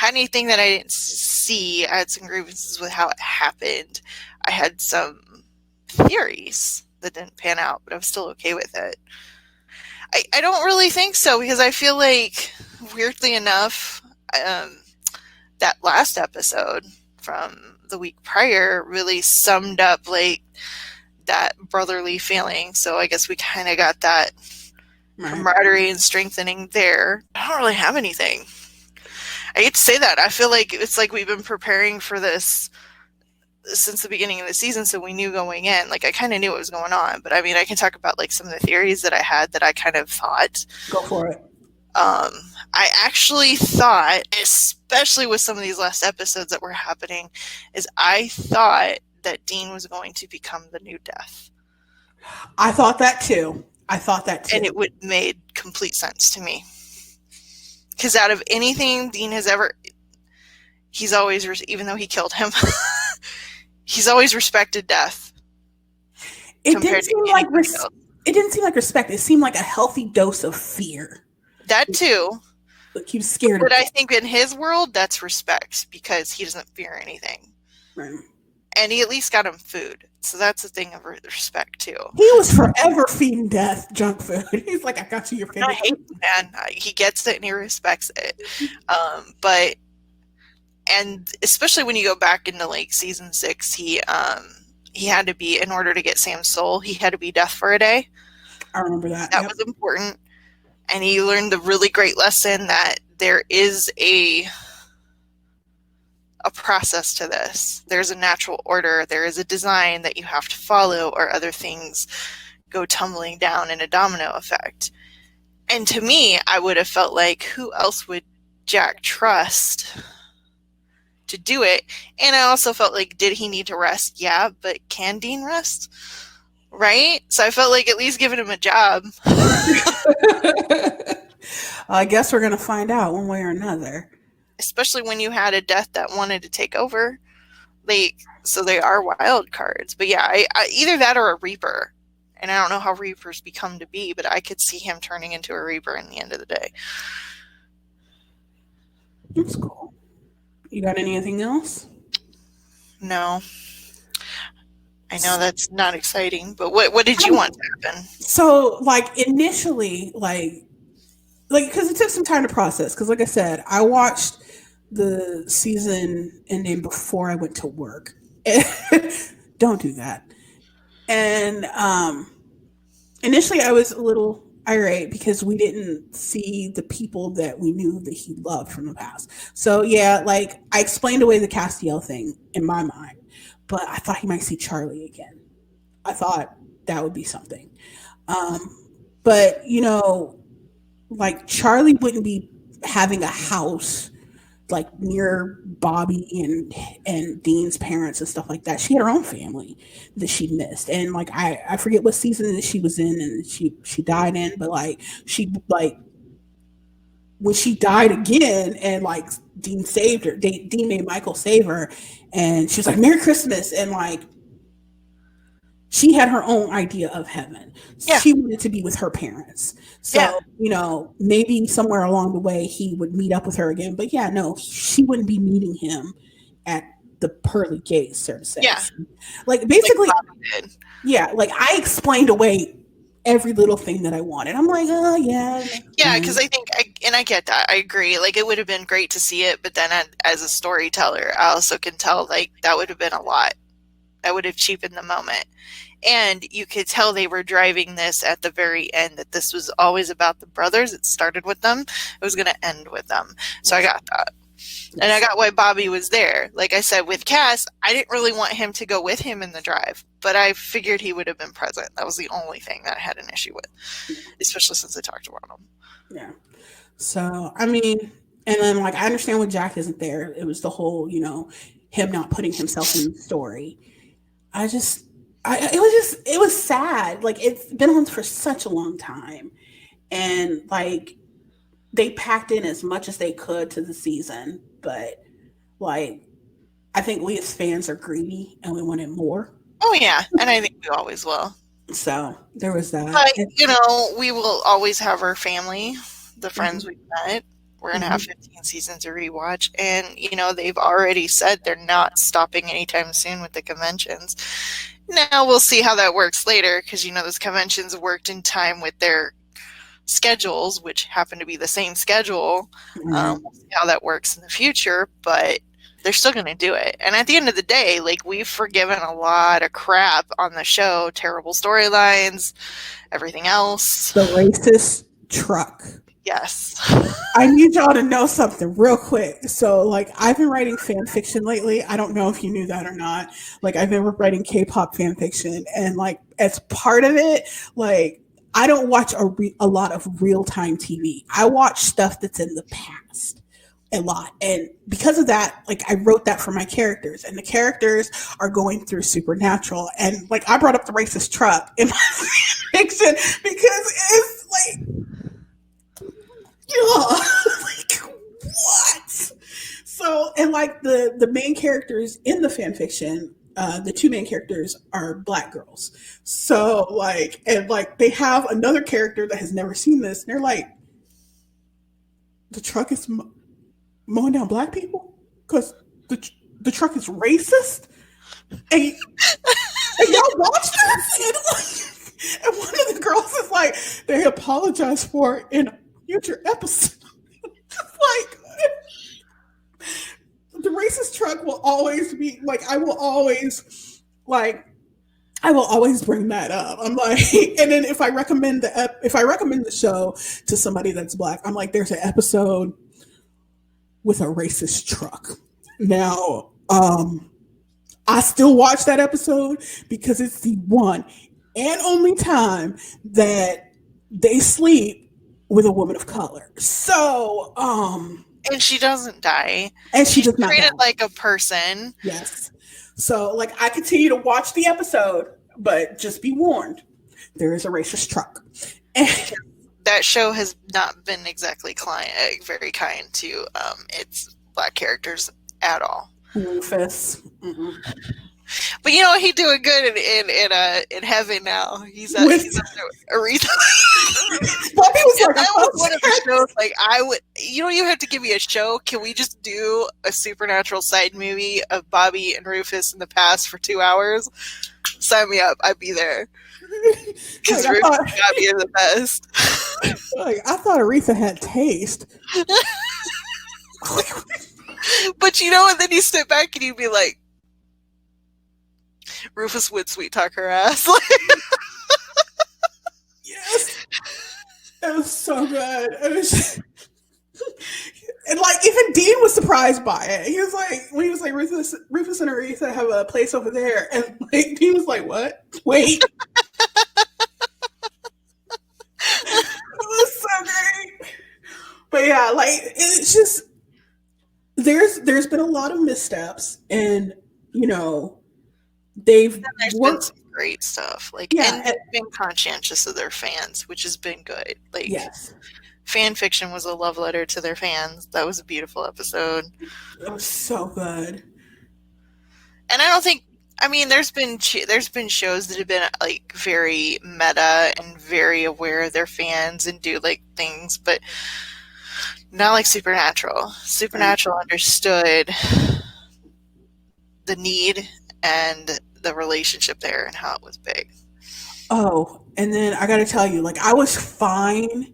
had anything that I didn't see. I had some grievances with how it happened. I had some theories that didn't pan out, but I was still okay with it. I don't really think so, because I feel like, weirdly enough, that last episode from the week prior really summed up like that brotherly feeling. So I guess we kind of got that camaraderie and strengthening there. I don't really have anything. I hate to say that. I feel like it's like we've been preparing for this since the beginning of the season, so we knew going in. Like, I kind of knew what was going on, but I mean, I can talk about like some of the theories that I had that I kind of thought. Go for it. I actually thought, especially with some of these last episodes that were happening, is I thought that Dean was going to become the new Death. I thought that too. And it would made complete sense to me. Because out of anything Dean has ever, he's always, even though he killed him, he's always respected death. It didn't seem like respect. It seemed like a healthy dose of fear. That too. Like he was scared. But I think in his world, that's respect, because he doesn't fear anything. Right. And he at least got him food. So that's a thing of respect too. He was forever feeding Death junk food. He's like, I got you your food. I hate him, man. He gets it and he respects it. And especially when you go back into like season 6, he had to be, in order to get Sam's soul, he had to be death for a day. I remember that. That was important. And he learned the really great lesson that there is a process to this. There's a natural order. There is a design that you have to follow, or other things go tumbling down in a domino effect. And to me, I would have felt like, who else would Jack trust to do it? And I also felt like, did he need to rest? Yeah, but can Dean rest? Right? So I felt like at least giving him a job. I guess we're going to find out one way or another. Especially when you had a Death that wanted to take over. So they are wild cards. But yeah, I either that or a Reaper. And I don't know how Reapers become to be, but I could see him turning into a Reaper in the end of the day. That's cool. You got anything else? No. I know that's not exciting, but what did you want to happen? So, like, initially, like, because it took some time to process. Because, like I said, I watched the season ending before I went to work. Don't do that. And initially, I was a little irate because we didn't see the people that we knew that he loved from the past. So, yeah, like, I explained away the Castiel thing in my mind. But I thought he might see Charlie again. I thought that would be something. But, you know, like, Charlie wouldn't be having a house, like, near Bobby and Dean's parents and stuff like that. She had her own family that she missed. And, like, I forget what season that she was in and she died in. But, like, when she died again and, like, Dean saved her, Dean made Michael save her, and she was like, Merry Christmas, and, like, she had her own idea of heaven. Yeah. She wanted to be with her parents. So, you know, maybe somewhere along the way he would meet up with her again. But yeah, no, she wouldn't be meeting him at the pearly gates, so to say. Yeah. Like, basically, like yeah, like, I explained away every little thing that I wanted. I'm like, oh, yeah. Yeah, because I think, I get that. I agree. Like, it would have been great to see it, but then as a storyteller, I also can tell, like, that would have been a lot. That would have cheapened the moment. And you could tell they were driving this at the very end, that this was always about the brothers. It started with them. It was going to end with them. So I got that. And I got why Bobby was there. Like I said, with Cass, I didn't really want him to go with him in the drive, but I figured he would have been present. That was the only thing that I had an issue with, especially since I talked about him. Yeah. So, I mean, and then, like, I understand when Jack isn't there. It was the whole, you know, him not putting himself in the story. It was sad. Like, it's been on for such a long time. And, like, they packed in as much as they could to the season. But, like, I think we as fans are greedy and we wanted more. Oh, yeah. And I think we always will. So, there was that. But, you know, we will always have our family, the friends we've met. We're going to have 15 seasons to rewatch. And, you know, they've already said they're not stopping anytime soon with the conventions. Now we'll see how that works later because, you know, those conventions worked in time with their schedules, which happen to be the same schedule. We'll see how that works in the future, but they're still going to do it. And at the end of the day, like, we've forgiven a lot of crap on the show, terrible storylines, everything else. The racist truck. Yes. I need y'all to know something real quick. So, like, I've been writing fan fiction lately. I don't know if you knew that or not. Like, I've been writing K-pop fan fiction, and like, as part of it, like, I don't watch a lot of real-time TV. I watch stuff that's in the past a lot. And because of that, like, I wrote that for my characters, and the characters are going through Supernatural. And like, I brought up the racist truck in my fiction because it's like, yeah, like, what? So, and like, the main characters in the fan fiction, the two main characters are Black girls. So like, and like, they have another character that has never seen this, and they're like, the truck is mowing down Black people because the truck is racist, and y'all watch this, and one of the girls is like, they apologize for it in a future episode. Like, the racist truck will always be like, I will always bring that up. I'm like, and then if I recommend the show to somebody that's Black, I'm like, there's an episode with a racist truck. Now, I still watch that episode because it's the one and only time that they sleep with a woman of color. So, and she doesn't die. And she's does not treated like a person. Yes. So, like, I continue to watch the episode, but just be warned, there is a racist truck. And that show has not been exactly very kind to its Black characters at all. Rufus. Mm-hmm. But you know, he's doing good in heaven now. He's up there, Aretha. Bobby was like, that was one of the shows. Like, I would, you don't even have to give me a show. Can we just do a Supernatural side movie of Bobby and Rufus in the past for 2 hours? Sign me up. I'd be there. Because Rufus and Bobby are the best. Like, I thought Aretha had taste. But you know, and then you sit back and you'd be like, Rufus would sweet talk her ass. Yes. It was so good. It was and like, even Dean was surprised by it. He was like, when he was like, Rufus and Aretha have a place over there. And like, Dean was like, what? Wait. It was so great. But yeah, like, it's just, there's been a lot of missteps, and you know, there's been some great stuff. Like, and they've been conscientious of their fans, which has been good. Like, yes, fan fiction was a love letter to their fans. That was a beautiful episode. It was so good. And I don't think, I mean, there's been shows that have been like very meta and very aware of their fans and do like things, but not like Supernatural. Supernatural understood the need and the relationship there and how it was big. Oh, and then I gotta tell you, like, I was fine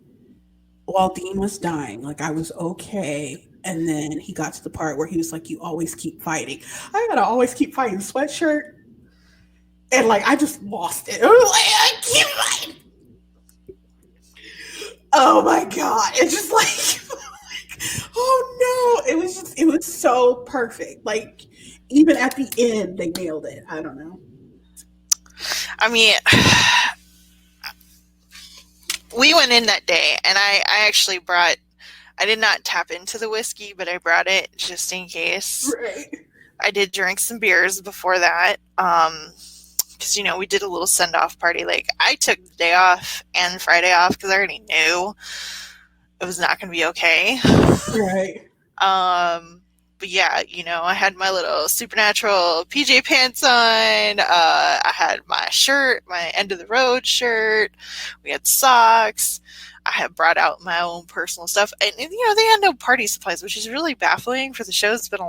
while Dean was dying. Like, I was okay. And then he got to the part where he was like, you always keep fighting. I gotta always keep fighting sweatshirt. And like, I just lost it. I was like, I keep fighting. Oh my God. It's just like, oh no. It was so perfect. Like, even at the end, they nailed it. I don't know. I mean, we went in that day, and I actually brought, I did not tap into the whiskey, but I brought it just in case. Right. I did drink some beers before that. Because, you know, we did a little send-off party. Like, I took the day off and Friday off because I already knew it was not going to be okay. Right. But yeah, you know, I had my little Supernatural PJ pants on. I had my shirt, my end of the road shirt. We had socks. I had brought out my own personal stuff, and they had no party supplies, which is really baffling for the show that's been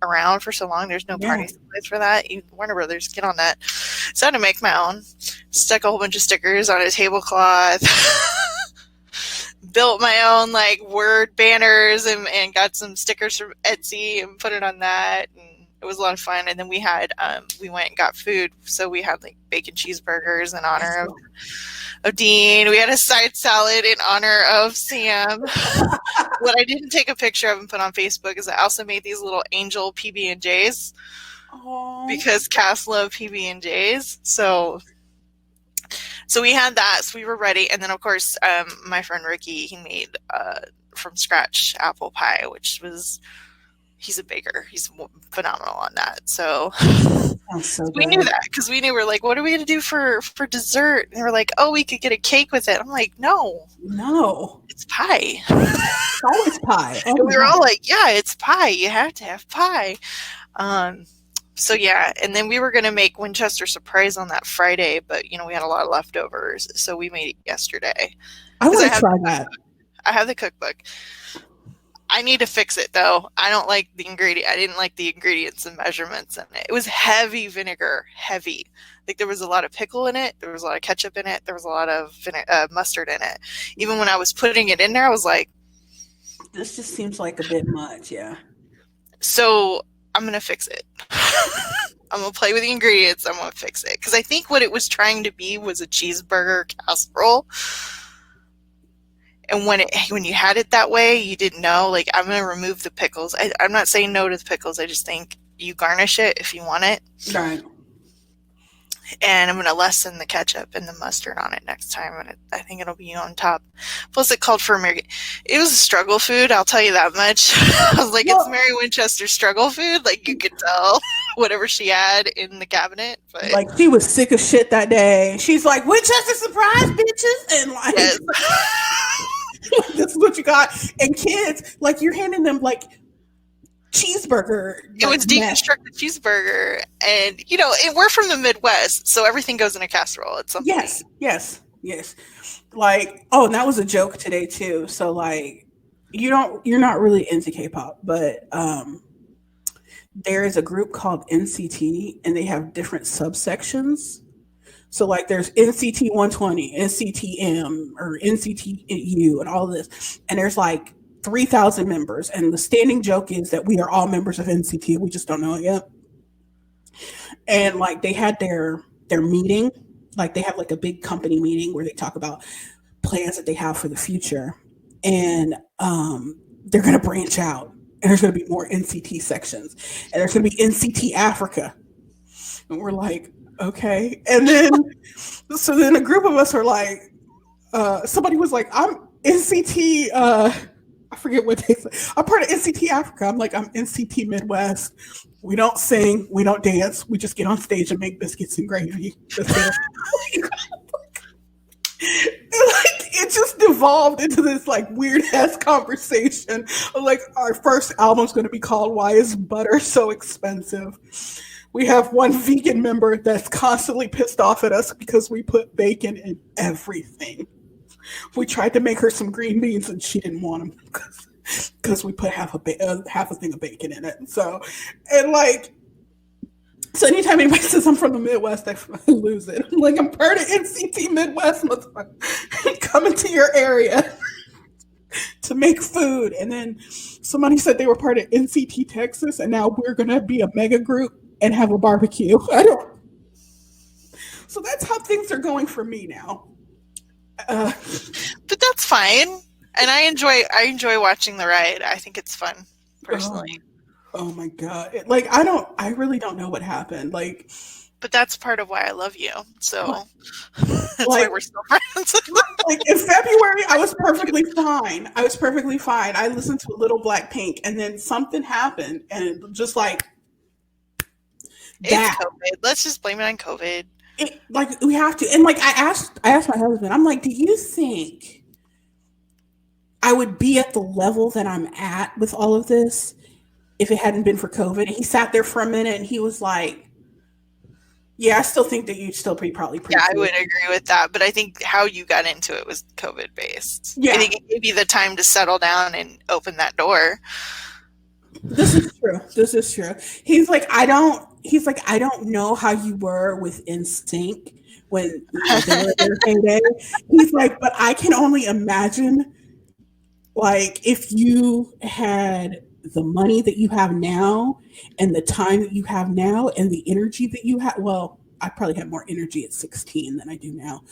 around for so long. There's no party supplies for that. Warner Brothers, get on that. So I had to make my own. Stuck a whole bunch of stickers on a tablecloth. Built my own like word banners and got some stickers from Etsy and put it on that. And it was a lot of fun. And then we had we went and got food. So we had like bacon cheeseburgers in honor of Dean. We had a side salad in honor of Sam. What I didn't take a picture of and put on Facebook is I also made these little angel PB&Js because Cass loved PB&Js. So we had that, so we were ready. And then, of course, my friend Ricky, he made from scratch apple pie, which was, he's a baker. He's phenomenal on that. So, we knew that because we're like, what are we going to do for dessert? And they were like, oh, we could get a cake with it. I'm like, no, it's pie. It's always pie. And we were all like, yeah, it's pie. You have to have pie. So yeah, and then we were going to make Winchester surprise on that Friday, but we had a lot of leftovers, so we made it yesterday. I want to try that. I have the cookbook. I need to fix it though. I don't like the ingredient. I didn't like the ingredients and measurements in it. It was heavy vinegar, heavy. Like there was a lot of pickle in it. There was a lot of ketchup in it. There was a lot of mustard in it. Even when I was putting it in there, I was like, this just seems like a bit much. Yeah. So I'm going to fix it. I'm going to play with the ingredients. I'm going to fix it. Because I think what it was trying to be was a cheeseburger casserole. And when you had it that way, you didn't know. Like, I'm going to remove the pickles. I'm not saying no to the pickles. I just think you garnish it if you want it. Right. And I'm going to lessen the ketchup and the mustard on it next time. And I think it'll be on top. Plus, it called for Mary. It was a struggle food, I'll tell you that much. I was like, it's Mary Winchester's struggle food. Like, you could tell whatever she had in the cabinet. But like, she was sick of shit that day. She's like, Winchester surprise, bitches. And like, yes. This is what you got. And kids, like, you're handing them, like, cheeseburger. It was deconstructed cheeseburger, and we're from the Midwest, so everything goes in a casserole. It's something. Yes. Like, oh, and that was a joke today too. So like, you're not really into K-pop, but there is a group called NCT, and they have different subsections. So like, there's NCT 120, NCTM, or NCTU, and all of this, and there's like 3,000 members, and the standing joke is that we are all members of NCT. We just don't know it yet. And like, they had their meeting, like they have like a big company meeting where they talk about plans that they have for the future, and they're going to branch out, and there's going to be more NCT sections, and there's going to be NCT Africa, and we're like, okay. And then so then a group of us are like, somebody was like, I'm NCT I forget what they say. I'm part of NCT Africa. I'm like, I'm NCT Midwest. We don't sing. We don't dance. We just get on stage and make biscuits and gravy. It just devolved into this like weird ass conversation. Like, our first album's going to be called "Why Is Butter So Expensive?" We have one vegan member that's constantly pissed off at us because we put bacon in everything. We tried to make her some green beans and she didn't want them because we put half a thing of bacon in it. So anytime anybody says I'm from the Midwest, I lose it. I'm like, I'm part of NCT Midwest, coming to your area to make food. And then somebody said they were part of NCT Texas, and now we're going to be a mega group and have a barbecue. So that's how things are going for me now. But that's fine, and I enjoy watching the ride. I think it's fun, personally. Oh my god! Like, I really don't know what happened. Like, but that's part of why I love you. So that's why we're still friends. Like, in February, I was perfectly fine. I listened to Little Blackpink, and then something happened, and just like that. It's COVID. Let's just blame it on COVID. Like, we have to. And like, I asked my husband, I'm like, do you think I would be at the level that I'm at with all of this if it hadn't been for COVID? And he sat there for a minute and he was like, Yeah, I still think that you'd still probably Yeah, I pretty would cool. agree with that. But I think how you got into it was COVID based. I Yeah, think it gave you the time to settle down and open that door. this is true. This is true. He's like, I don't. He's like, I don't know how you were with Instinct when they were in their heyday. He's like, but I can only imagine, like, if you had the money that you have now, and the time that you have now, and the energy that you have. Well, I probably had more energy at 16 than I do now.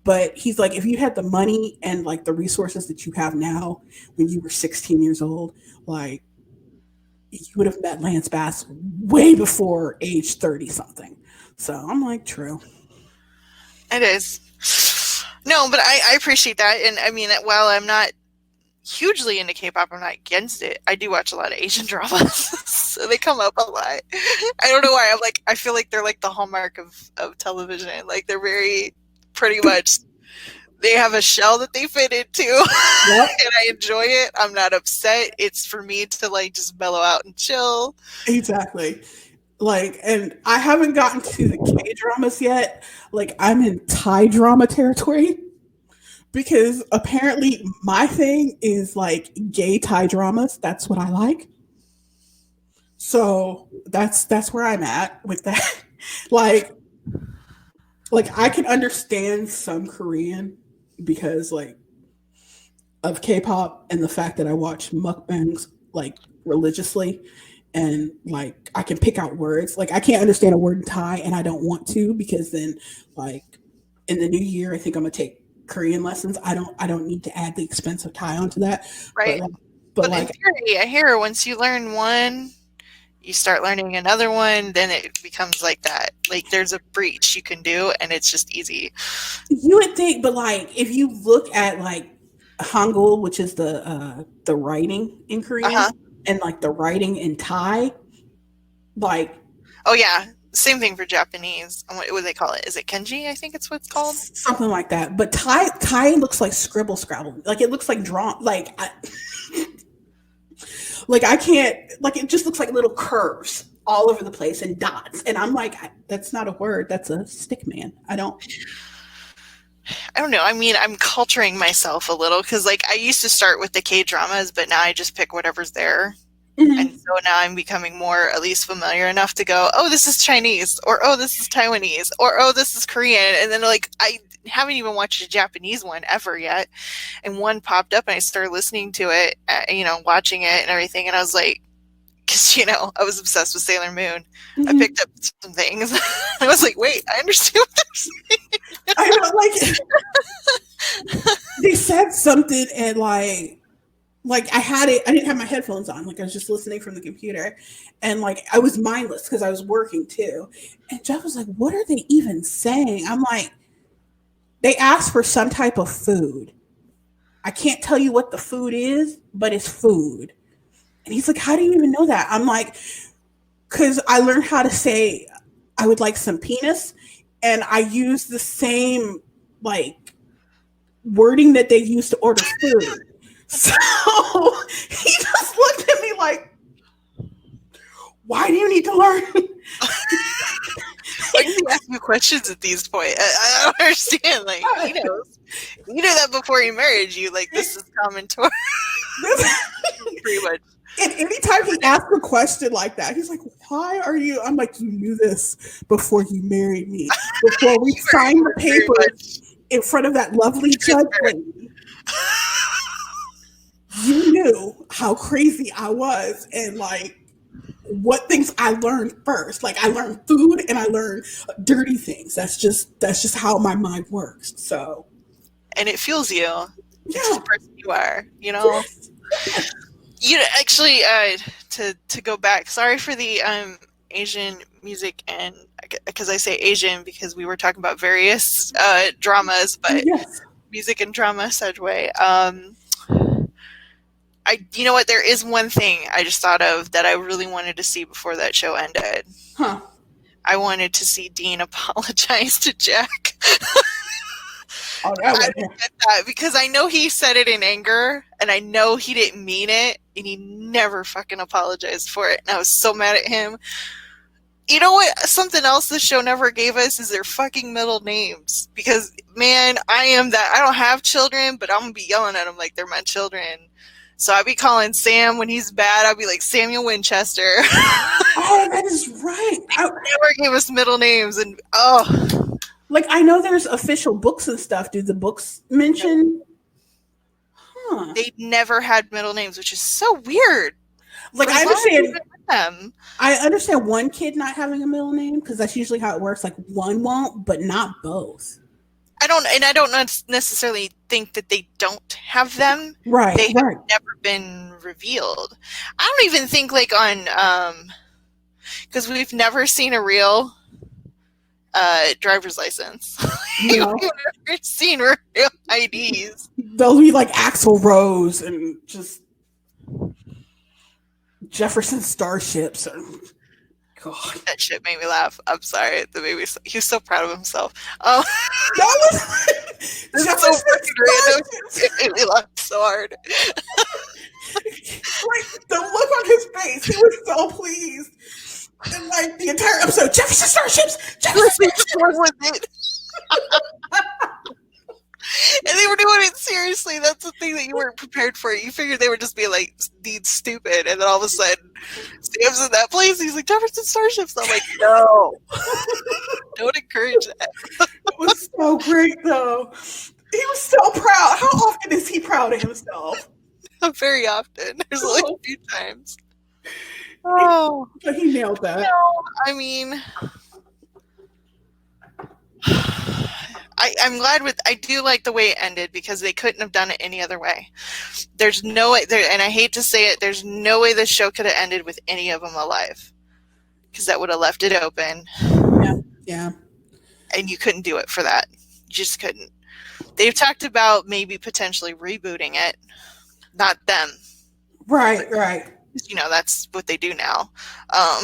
But he's like, if you had the money and like the resources that you have now when you were 16 years old, like you would have met Lance Bass way before age 30 something. So I'm like, true. It is. No, but I appreciate that. And I mean, while I'm not hugely into K-pop, I'm not against it. I do watch a lot of Asian dramas, so they come up a lot. I don't know why. I feel like they're like the hallmark of television. Like they're very pretty much. They have a shell that they fit into, Yep. and I enjoy it. I'm not upset. It's for me to like just mellow out and chill. Exactly. Like, and I haven't gotten to the K dramas yet. Like, I'm in Thai drama territory because apparently my thing is like gay Thai dramas. That's what I like. So that's where I'm at with that. like like I can understand some Korean because like of K-pop and the fact that I watch mukbangs like religiously, and like I can pick out words. Like I can't understand a word in Thai and I don't want to because then like in the new year I think I'm gonna take Korean lessons. I don't need to add the expense of Thai onto that. But Right. like, but But in like theory, I hear once you learn one, you start learning another one, then it becomes like that. Like there's a breach you can do, and it's just easy. you would think, but like if you look at like Hangul, which is the writing in Korean, Uh-huh. and like the writing in Thai, like Oh yeah, same thing for Japanese. What do they call it? Is it kanji? I think it's what it's called. something like that. But Thai looks like scribble scrabble. Like it looks like drawn. Like I can't. Like it just looks like little curves all over the place and dots. And I'm like, that's not a word. That's a stick man. I don't. I don't know. I mean, I'm culturing myself a little because, like, I used to start with the K dramas, but now I just pick whatever's there. And Mhm. so now I'm becoming more at least familiar enough to go, oh, this is Chinese, or oh, this is Taiwanese, or oh, this is Korean. And then, like, I haven't even watched a Japanese one ever yet. And one popped up and I started listening to it, watching it and everything. And I was like, because, I was obsessed with Sailor Moon. I Mhm. picked up some things. I was like, wait, I understand what they're saying. I don't like. They said something and like I had it. I didn't have my headphones on. Like I was just listening from the computer, and like I was mindless because I was working too. And Jeff was like, "What are they even saying?" I'm like, "They asked for some type of food. I can't tell you what the food is, but it's food." And he's like, "How do you even know that?" I'm like, "Because I learned how to say I would like some penis, and I use the same like wording that they use to order food." So he just looked at me like, why do you need to learn? Why do you ask me questions at these points? I don't understand. Like, you know that before he married you. Like, this is common to pretty much. And anytime he asked a question like that, he's like, why are you? I'm like, you knew this before you married me, before we signed the papers in front of that lovely judge lady. You knew how crazy I was and like what things I learned first. Like I learned food and I learned dirty things. That's just how my mind works. So And it fuels you. It's yeah. the person you are, Yes. Actually, to go back, sorry for the Asian music, and because I say Asian because we were talking about various dramas, but Yes. music and drama segue. You know what? There is one thing I just thought of that I really wanted to see before that show ended. Huh. I wanted to see Dean apologize to Jack. Oh, that I was didn't get that because I know he said it in anger, and I know he didn't mean it, and he never fucking apologized for it. And I was so mad at him. You know what? Something else this show never gave us is their fucking middle names. Because, man, I am that. I don't have children, but I'm going to be yelling at them like they're my children. So I'd be calling Sam when he's bad. I'd be like, Samuel Winchester. Oh, that is right. They never gave us middle names. And, oh. Like, I know there's official books and stuff. Do the books mention? Huh. They never had middle names, which is so weird. Like, I understand one kid not having a middle name because that's usually how it works. Like, one won't, but not both. I don't necessarily think that they don't have them. Right. They have never been revealed. I don't even think like on because we've never seen a real driver's license. No. We've never seen real IDs. They'll be like Axl Rose and just Jefferson Starships. God. That shit made me laugh. I'm sorry. The baby, he was so proud of himself. That was so fucking random. It made me laugh so hard. Like the look on his face, he was so pleased. And like the entire episode, Jefferson Starships, Jefferson Starships. And they were doing it seriously. That's the thing that you weren't prepared for. You figured they were just being like, "Deed stupid," and then all of a sudden, Sam's in that place. He's like, "Jefferson Starships." I'm like, "No, don't encourage that." It was so great, though. He was so proud. How often is he proud of himself? Very often. There's only a few times. Oh, he nailed that. No, I mean. I'm glad I do like the way it ended because they couldn't have done it any other way. There's no way, and I hate to say it, there's no way this show could have ended with any of them alive because that would have left it open. Yeah. And you couldn't do it for that. You just couldn't. They've talked about maybe potentially rebooting it. Not them. Right. You know, that's what they do now. I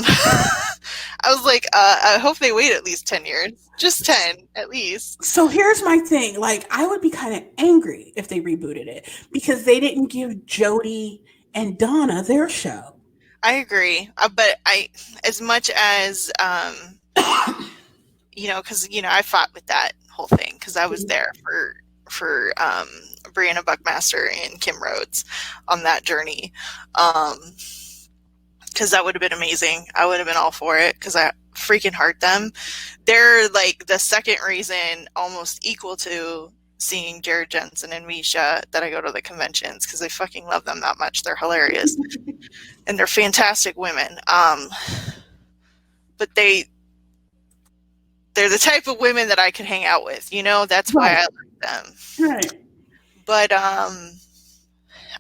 was like, I hope they wait at least 10 years. Just 10, at least. So here's my thing. Like, I would be kind of angry if they rebooted it because they didn't give Jody and Donna their show. I agree. But as much as, you know, because, you know, I fought with that whole thing because I was there for Brianna Buckmaster and Kim Rhodes on that journey. Because that would have been amazing. I would have been all for it because I freaking heart them. They're like the second reason, almost equal to seeing Jared Jensen and Misha, that I go to the conventions because I fucking love them that much. They're hilarious and they're fantastic women. But they're the type of women that I could hang out with. You know, that's why I like them. Right. But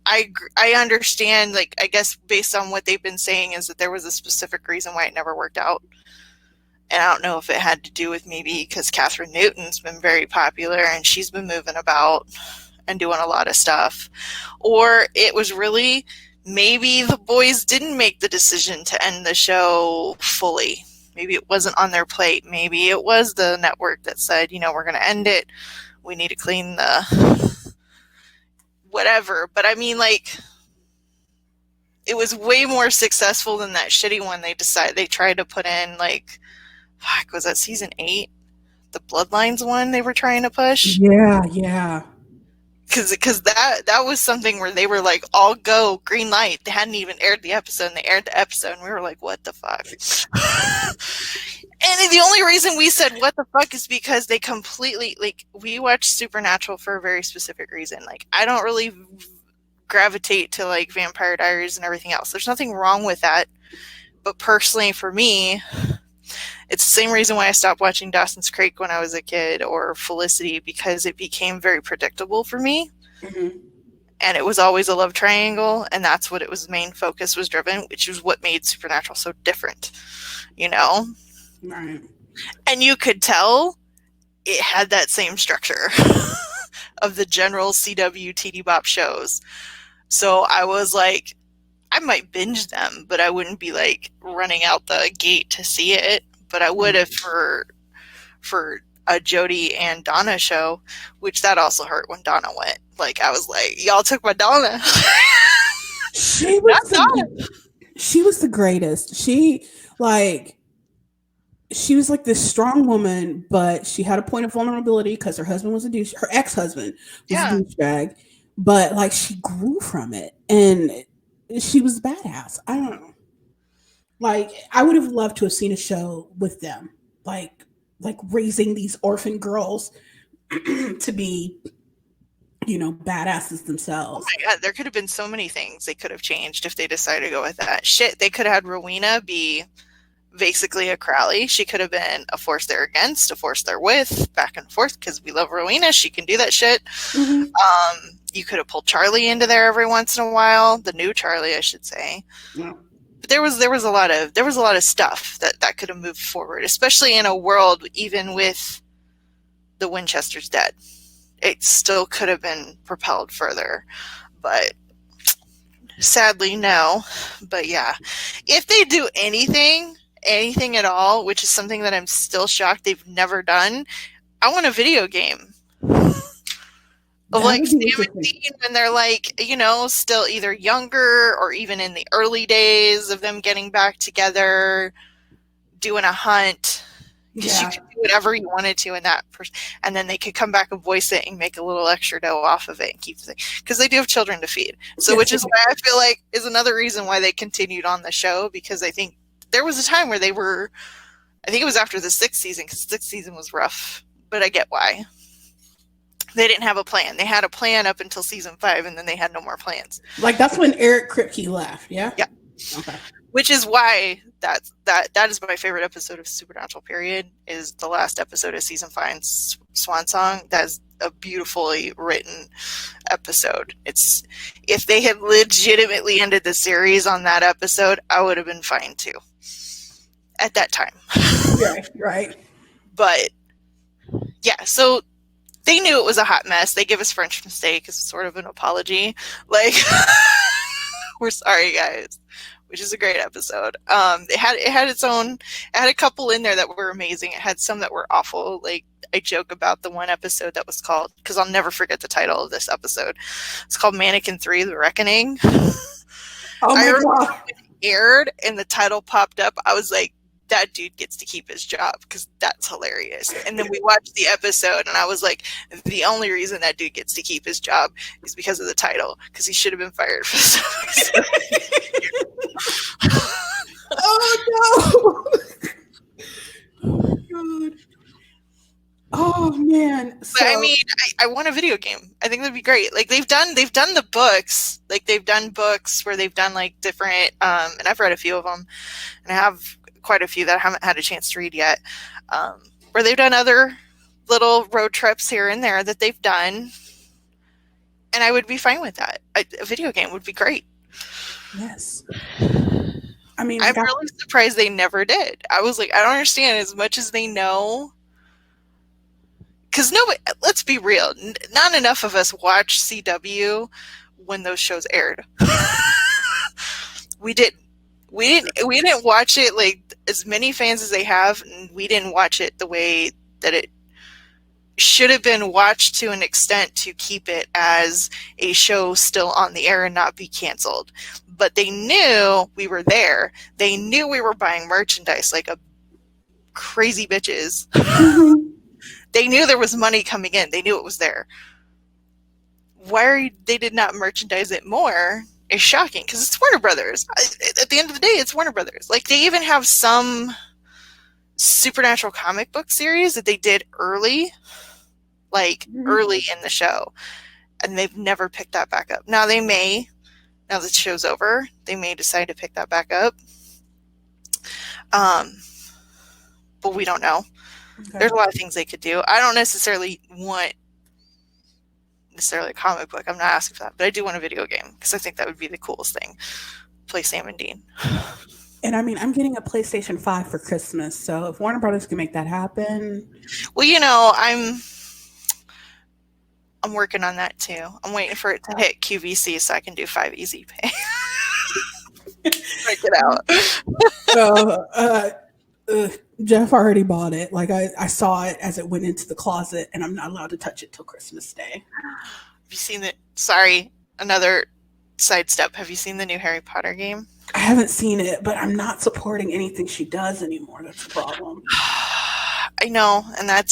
I understand, like, I guess based on what they've been saying is that there was a specific reason why it never worked out. And I don't know if it had to do with maybe because Catherine Newton's been very popular and she's been moving about and doing a lot of stuff. Or it was really maybe the boys didn't make the decision to end the show fully. Maybe it wasn't on their plate. Maybe it was the network that said, you know, we're going to end it. We need to clean the whatever. But I mean, like, it was way more successful than that shitty one they tried to put in, like, fuck, was that season 8? The Bloodlines one they were trying to push? Yeah. Because that was something where they were like, all go, green light. They hadn't even aired the episode, and they aired the episode, and we were like, what the fuck? And the only reason we said what the fuck is because they completely, like, we watched Supernatural for a very specific reason. Like, I don't really gravitate to, like, Vampire Diaries and everything else. There's nothing wrong with that. But personally, for me, it's the same reason why I stopped watching Dawson's Creek when I was a kid or Felicity, because it became very predictable for me. Mm-hmm. And it was always a love triangle, and that's what it was, main focus was driven, which is what made Supernatural so different, you know? Right. And you could tell it had that same structure of the general CW TD Bop shows. So I was like, I might binge them, but I wouldn't be like running out the gate to see it. But I would have for a Jody and Donna show, which that also hurt when Donna went. Like, I was like, y'all took my Donna. She was the greatest. She, like, she was like this strong woman, but she had a point of vulnerability because her husband was a douche. Her ex-husband was a Yeah. douchebag, but like she grew from it, and she was badass. I don't know. Like I would have loved to have seen a show with them, like raising these orphan girls to be, badasses Oh themselves. my god, there could have been so many things they could have changed if they decided to go with that. Shit, they could have had Rowena be basically a Crowley. She could have been a force they're against, a force they're with, back and forth, because we love Rowena. She can do that shit. Mhm. You could have pulled Charlie into there every once in a while. The new Charlie, I should say. Yeah. But there was a lot of stuff that could have moved forward, especially in a world even with the Winchesters dead. It still could have been propelled further, but sadly no. But yeah, if they do anything at all, which is something that I'm still shocked they've never done, I want a video game of like Sam and Dean when they're like, still either younger or even in the early days of them getting back together, doing a hunt. Because you could do whatever you wanted to in that and then they could come back and voice it and make a little extra dough off of it and keep the because they do have children to feed. So which is why I feel like is another reason why they continued on the show, because I think there was a time where they were, I think it was after the 6th season, because the 6th season was rough, but I get why. They didn't have a plan. They had a plan up until season 5, and then they had no more plans. Like that's when Eric Kripke left, yeah? Yeah. Okay. Which is why that is my favorite episode of Supernatural, period, is the last episode of season 5, Swan Song. That is a beautifully written episode. It's if they had legitimately ended the series on that episode, I would have been fine too. At that time. Right. But yeah, so they knew it was a hot mess. They give us French mistake as sort of an apology. Like, we're sorry, guys. Which is a great episode. It had its own. It had a couple in there that were amazing. It had some that were awful. Like I joke about the one episode that was called, because I'll never forget the title of this episode. It's called Mannequin 3: The Reckoning. Oh my God! When it aired and the title popped up, I was like, that dude gets to keep his job, because that's hilarious. And then we watched the episode and I was like, the only reason that dude gets to keep his job is because of the title, because he should have been fired for this episode. Oh no! Oh God! Oh man! So, but I mean, I want a video game. I think that'd be great. Like they've done the books. Like they've done books where they've done like different. And I've read a few of them, and I have quite a few that I haven't had a chance to read yet. Where they've done other little road trips here and there that they've done, and I would be fine with that. A video game would be great. Yes. I mean, I'm really surprised they never did. I was like, I don't understand, as much as they know. Because let's be real, not enough of us watched CW when those shows aired. We didn't watch it like as many fans as they have, and we didn't watch it the way that it should have been watched, to an extent to keep it as a show still on the air and not be canceled. But they knew we were there. They knew we were buying merchandise like a crazy bitches. They knew there was money coming in. They knew it was there. Why they did not merchandise it more is shocking, because it's Warner Brothers. At the end of the day, it's Warner Brothers. Like, they even have some Supernatural comic book series that they did early, early in the show, and they've never picked that back up. Now they may, now that the show's over, they may decide to pick that back up. But we don't know. Okay. There's a lot of things they could do. I don't necessarily want a comic book. I'm not asking for that, but I do want a video game, because I think that would be the coolest thing. Play Sam and Dean. And I mean, I'm getting a PlayStation 5 for Christmas, so if Warner Brothers can make that happen. Well, I'm working on that too. I'm waiting for it to hit QVC so I can do 5 Easy Pay. Break it out. Jeff already bought it. Like I saw it as it went into the closet, and I'm not allowed to touch it till Christmas Day. Have you seen it? Sorry, another sidestep. Have you seen the new Harry Potter game? I haven't seen it, but I'm not supporting anything she does anymore. That's the problem. I know, and I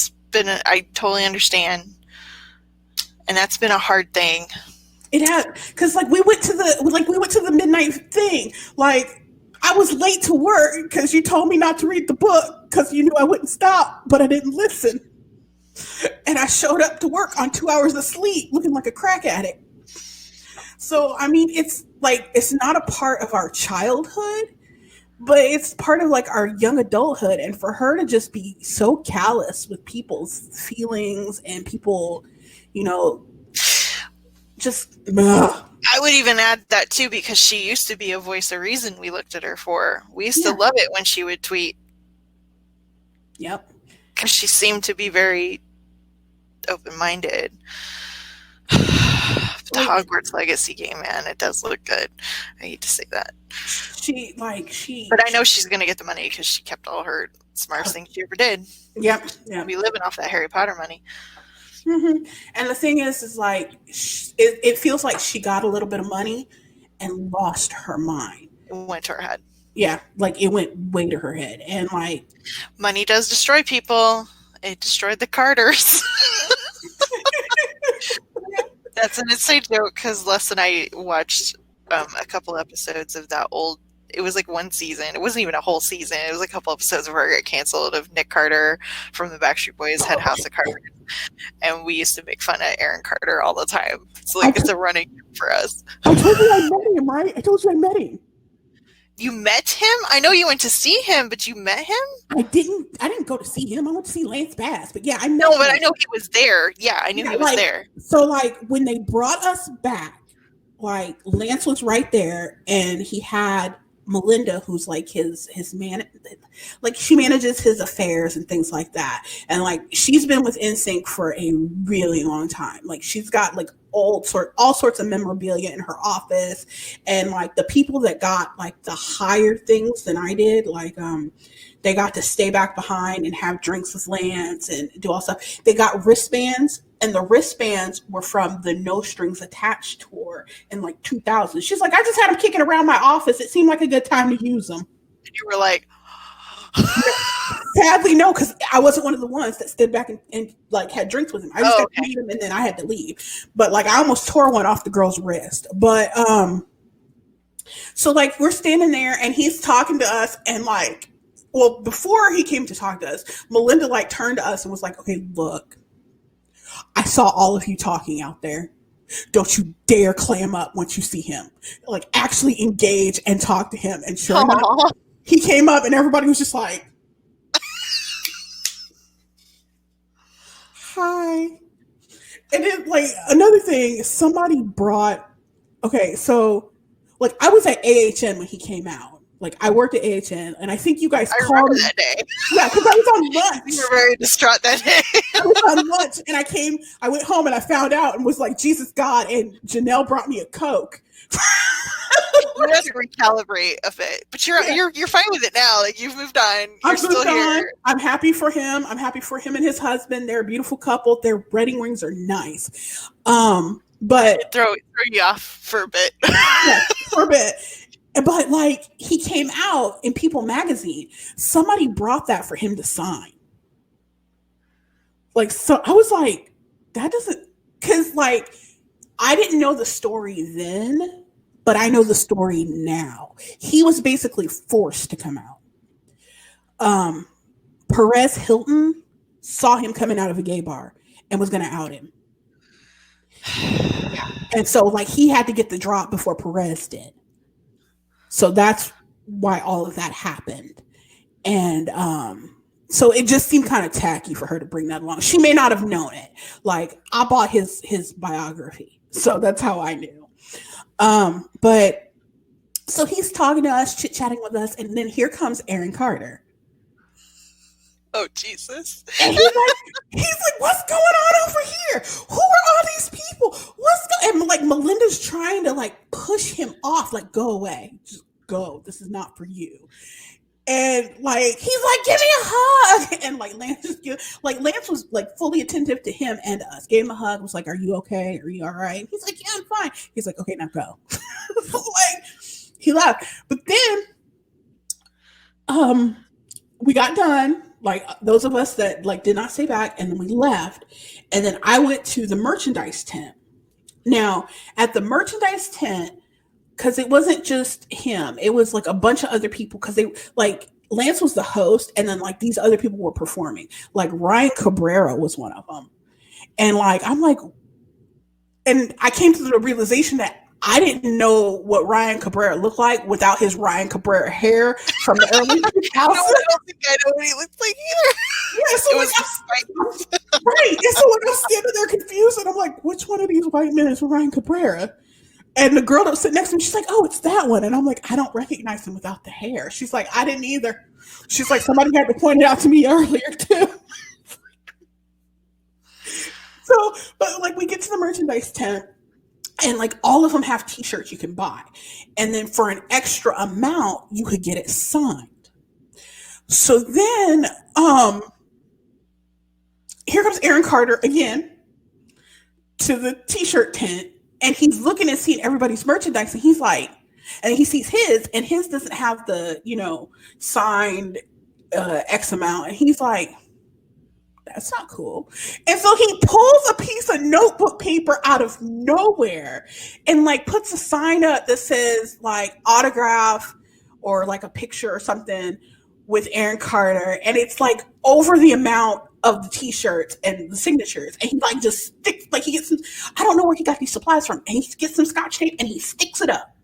totally understand. And that's been a hard thing. It had, because like we went to the midnight thing. Like I was late to work because you told me not to read the book because you knew I wouldn't stop, but I didn't listen. And I showed up to work on 2 hours of sleep, looking like a crack addict. So I mean, it's like it's not a part of our childhood, but it's part of like our young adulthood. And for her to just be so callous with people's feelings and people, you know, just I would even add that too, because she used to be a voice of reason we looked at her for. We used to love it when she would tweet. Yep. Because she seemed to be very open-minded. The Hogwarts Legacy game, man, it does look good. I hate to say that. But I know she's going to get the money because she kept all her smartest things she ever did. Yep. We'll be living off that Harry Potter money. Mm-hmm. And the thing is like, it feels like she got a little bit of money and lost her mind. It went to her head. Yeah, like it went way to her head. And like, money does destroy people. It destroyed the Carters. That's an inside joke because Les and I watched a couple episodes of that old. It was like one season. It wasn't even a whole season. It was a couple episodes where it got canceled of Nick Carter from the Backstreet Boys had House of Carter. And we used to make fun of Aaron Carter all the time. It's like it's a running joke for us. I told you I met him, right? I told you I met him. You met him? I know you went to see him, but you met him? I didn't go to see him. I went to see Lance Bass. But yeah, I met him. But I know he was there. Yeah, I knew he was there. So like when they brought us back, like Lance was right there and he had Melinda, who's like his man, like she manages his affairs and things like that. And like she's been with NSYNC for a really long time. Like she's got like all sorts of memorabilia in her office. And like the people that got like the higher things than I did, like they got to stay back behind and have drinks with Lance and do all stuff. They got wristbands, and the wristbands were from the No Strings Attached tour in like 2000. She's like, I just had them kicking around my office. It seemed like a good time to use them. And you were like, sadly, no, because I wasn't one of the ones that stood back and like had drinks with him. I just got to meet him and then I had to leave. But like I almost tore one off the girl's wrist. But so like we're standing there and he's talking to us and like, well, before he came to talk to us, Melinda like turned to us and was like, okay, look, I saw all of you talking out there. Don't you dare clam up once you see him. Like actually engage and talk to him. And sure enough, he came up and everybody was just like, hi. And then like another thing, somebody brought, okay, so like I was at AHN when he came out. Like I worked at AHN, and I think you guys called me that day. Yeah, because I was on lunch. You were very distraught that day. I was on lunch, and I went home, and I found out, and was like, Jesus God, and Janelle brought me a Coke. You had to recalibrate a bit, but you're fine with it now. Like you've moved on. You're still here. I'm happy for him. I'm happy for him and his husband. They're a beautiful couple. Their wedding rings are nice. But throw you off for a bit. Yeah, for a bit. But like he came out in People magazine. Somebody brought that for him to sign. Like, so I was like, that doesn't, because like I didn't know the story then, but I know the story now. He was basically forced to come out. Perez Hilton saw him coming out of a gay bar and was going to out him. And so like he had to get the drop before Perez did. So that's why all of that happened. And so it just seemed kind of tacky for her to bring that along. She may not have known it. Like I bought his biography. So that's how I knew. But so he's talking to us, chit-chatting with us, and then here comes Aaron Carter. Oh, Jesus. And he's like, what's going on over here? Who are all these people? And like Melinda's trying to like push him off, like, go away. Just go. This is not for you. And like he's like, give me a hug. And like Lance was like fully attentive to him and us. Gave him a hug, was like, are you okay? Are you all right? He's like, yeah, I'm fine. He's like, okay, now go. Like, He left. But then we got done. Like those of us that like did not stay back, and then we left. And then I went to the merchandise tent. Now, at the merchandise tent, because it wasn't just him, it was like a bunch of other people, because they like Lance was the host, and then like these other people were performing. Like Ryan Cabrera was one of them. And like I'm like, and I came to the realization that I didn't know what Ryan Cabrera looked like without his Ryan Cabrera hair from the early 2000s. I don't think I know what he looks like either. Yeah, so It like, was just right. And so like I'm standing there confused, and I'm like, which one of these white men is Ryan Cabrera? And the girl that was sitting next to me, she's like, oh, it's that one. And I'm like, I don't recognize him without the hair. She's like, I didn't either. She's like, somebody had to point it out to me earlier too. So, but like we get to the merchandise tent, and like all of them have t-shirts you can buy. And then for an extra amount, you could get it signed. So then here comes Aaron Carter again to the t-shirt tent, and he's looking and seeing everybody's merchandise, and he's like, and he sees his, and his doesn't have the, signed X amount. And he's like, that's not cool. And so he pulls a piece of notebook paper out of nowhere and like puts a sign up that says like autograph or like a picture or something with Aaron Carter. And it's like over the amount of the t-shirts and the signatures. And he like just sticks, like he gets some, I don't know where he got these supplies from. And he gets some Scotch tape and he sticks it up.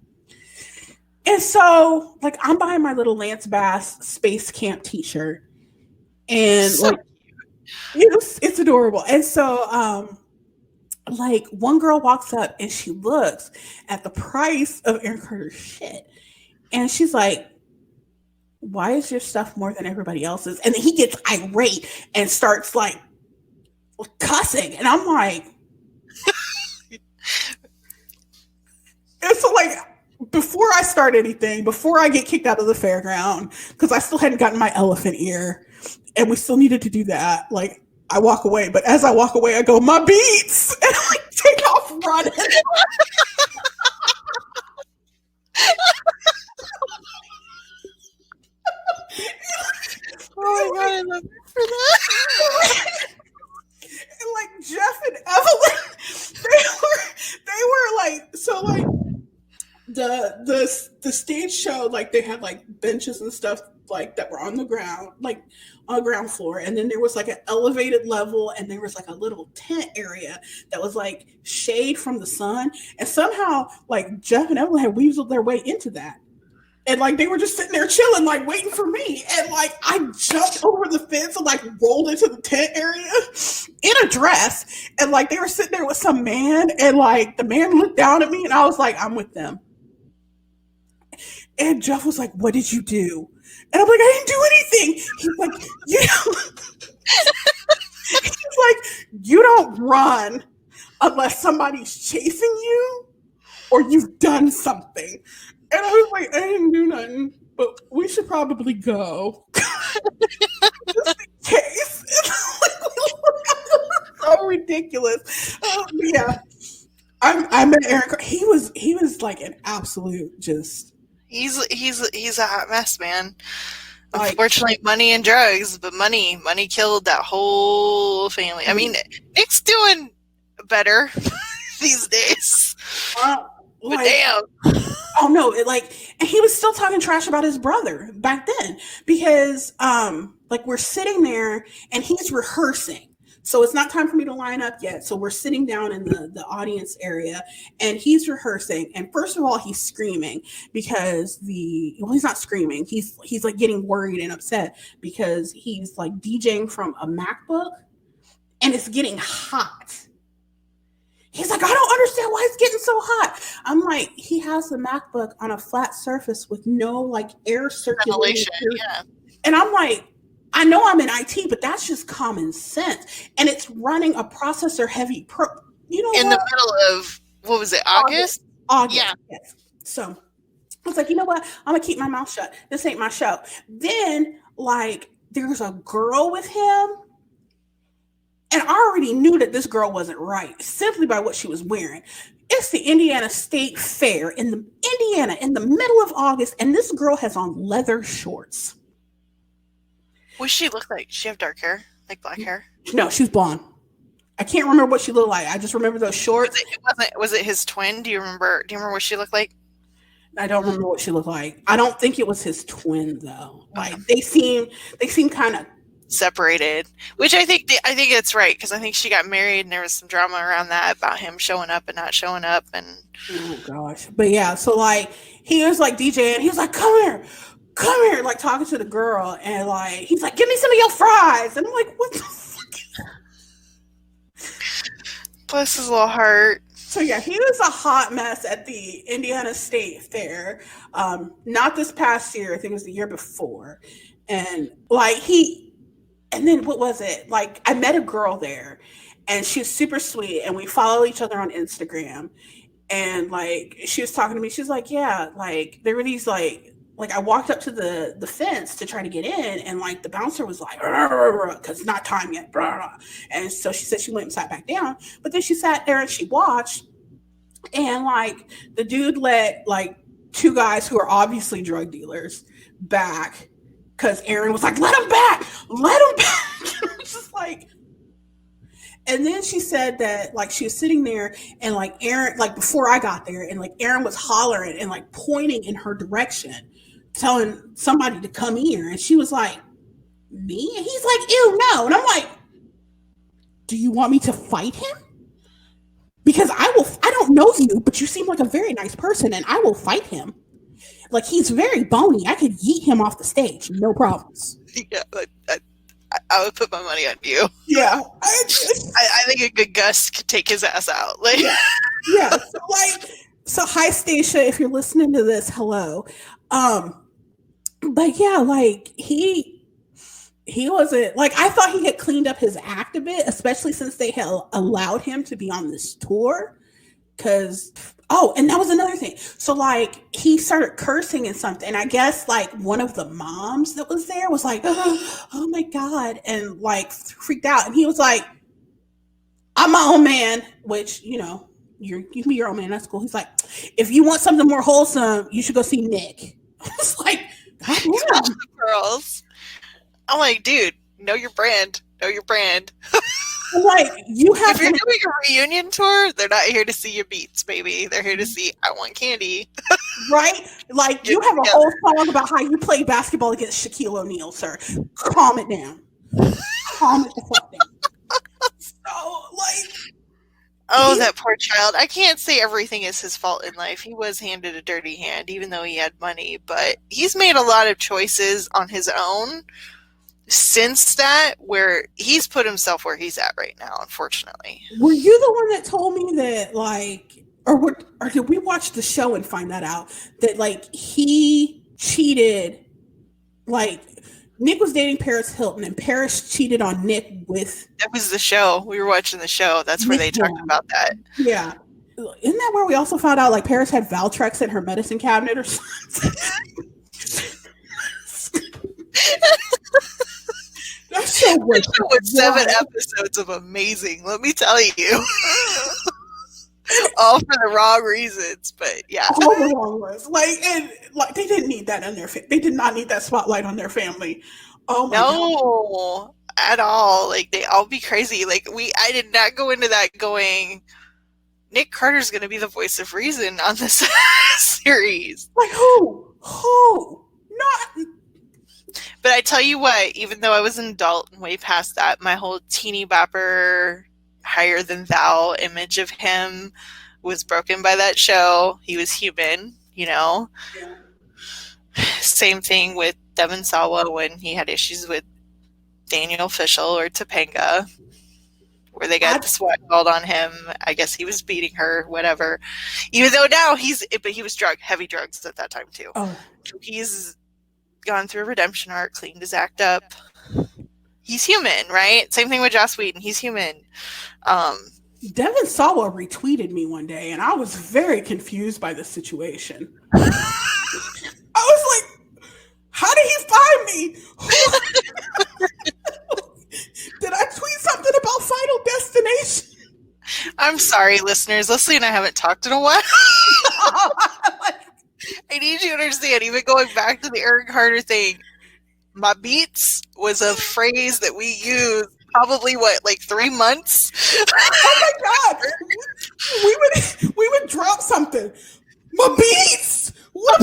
And so like I'm buying my little Lance Bass Space Camp t-shirt. And so like, it's adorable. And so like one girl walks up and she looks at the price of Aaron Carter's shit, and she's like, why is your stuff more than everybody else's? And then he gets irate and starts like cussing, and I'm like, and so like before I start anything, before I get kicked out of the fairground, because I still hadn't gotten my elephant ear and we still needed to do that, like I walk away. But as I walk away, I go, my beats, and I like, take off running. oh my god, I love you for that. And like Jeff and Evelyn, they were like, so like the stage show, like they had like benches and stuff like that were on the ground, like on the ground floor, and then there was like an elevated level, and there was like a little tent area that was like shade from the sun, and somehow like Jeff and Evelyn had weaseled their way into that, and like they were just sitting there chilling, like waiting for me, and like I jumped over the fence and like rolled into the tent area in a dress, and like they were sitting there with some man, and like the man looked down at me, and I was like, I'm with them. And Jeff was like, what did you do? And I'm like, I didn't do anything. He's like, he's like, you don't run unless somebody's chasing you or you've done something. And I was like, I didn't do nothing, but we should probably go. Just in case. So ridiculous. Yeah. I met Aaron. He was like an absolute just. He's a hot mess, man. Unfortunately, money and drugs, but money killed that whole family. I mean, Nick's doing better these days. But damn. Oh no, and he was still talking trash about his brother back then, because like we're sitting there and he's rehearsing. So it's not time for me to line up yet. So we're sitting down in the audience area, and he's rehearsing. And first of all, he's screaming because he's not screaming. He's like getting worried and upset because he's like DJing from a MacBook and it's getting hot. He's like, I don't understand why it's getting so hot. I'm like, he has the MacBook on a flat surface with no like air circulation. Yeah. And I'm like, I know I'm in IT, but that's just common sense. And it's running a processor heavy in the middle of, what was it, August? Yeah. Yes. So I was like, you know what? I'm gonna keep my mouth shut. This ain't my show. Then like there's a girl with him, And I already knew that this girl wasn't right simply by what she was wearing. It's the Indiana State Fair in Indiana in the middle of August, and this girl has on leather shorts. What she look like? She have dark hair, like black hair? No, she's blonde. I can't remember what she looked like. I just remember those shorts. Was it his twin? Do you remember what she looked like? I don't remember what she looked like. I don't think it was his twin though. Like they seem kind of separated, which I think it's right, because I think she got married and there was some drama around that about him showing up and not showing up. And oh gosh, but yeah, so like he was like DJing, he was like, come here, like talking to the girl, and like he's like, give me some of your fries, and I'm like, what the fuck? Bless his little heart. So yeah, he was a hot mess at the Indiana State Fair. Not this past year, I think it was the year before. And like and then what was it? Like I met a girl there and she was super sweet and we follow each other on Instagram. And like she was talking to me, she's like, yeah, like there were these like I walked up to the fence to try to get in, and like the bouncer was like, because not time yet. And so she said she went and sat back down, but then she sat there and she watched, and like the dude let like two guys who are obviously drug dealers back, because Aaron was like, let him back. It was just like, and then she said that like she was sitting there and like Aaron, like before I got there, and like Aaron was hollering and like pointing in her direction, telling somebody to come here. And she was like, me? And he's like, ew, no. And I'm like, do you want me to fight him? Because I don't know you, but you seem like a very nice person, and I will fight him. Like, he's very bony. I could yeet him off the stage, no problems. Yeah, I would put my money on you. Yeah. I think a good Gus could take his ass out. Like, yeah. So hi, Stacia, if you're listening to this, hello. But yeah, like he wasn't, like, I thought he had cleaned up his act a bit, especially since they had allowed him to be on this tour. Because, and that was another thing. So like he started cursing and something. And I guess like one of the moms that was there was like, oh my God, and like freaked out. And he was like, I'm my own man, which, you know, you can be your own man. That's cool. He's like, if you want something more wholesome, you should go see Nick. It's like, God, girls. I'm like, dude, know your brand. Know your brand. Like, you have. If you're doing a reunion tour, they're not here to see your beats, baby. They're here to see I Want Candy. Right? Like, you have a whole song about how you play basketball against Shaquille O'Neal, sir. Calm it down. Calm it the fuck down. So, like. Oh, that poor child. I can't say everything is his fault in life. He was handed a dirty hand, even though he had money. But he's made a lot of choices on his own since that, where he's put himself where he's at right now, unfortunately. Were you the one that told me that, like, or did we watch the show and find that out, that, like, he cheated, like, Nick was dating Paris Hilton, and Paris cheated on Nick with... That was the show. We were watching the show. That's where they talked about that. Yeah. Isn't that where we also found out, like, Paris had Valtrex in her medicine cabinet or something? That show was with 7 episodes of amazing, let me tell you. All for the wrong reasons, but yeah. All the wrong ones. Like they didn't need that on their they did not need that spotlight on their family. Oh my God. At all. Like, they all be crazy. Like, I did not go into that going, Nick Carter's gonna be the voice of reason on this series. Like, who? Not. But I tell you what, even though I was an adult and way past that, my whole teeny bopper, higher than thou image of him was broken by that show. He was human, you know? Yeah. Same thing with Devon Sawa when he had issues with Daniel Fishel or Topanga, where they got the SWAT called on him. I guess he was beating her, whatever. Even though now he was heavy drugs at that time too. Oh. He's gone through a redemption arc, cleaned his act up. He's human, right? Same thing with Joss Whedon. He's human. Devon Sawa retweeted me one day, and I was very confused by the situation. I was like, how did he find me? Did I tweet something about Fight I'm sorry, listeners. Leslie and I haven't talked in a while. I need you to understand, even going back to the Eric Carter thing, my beats was a phrase that we used probably, 3 months? Oh my God. We would drop something. My beats! What?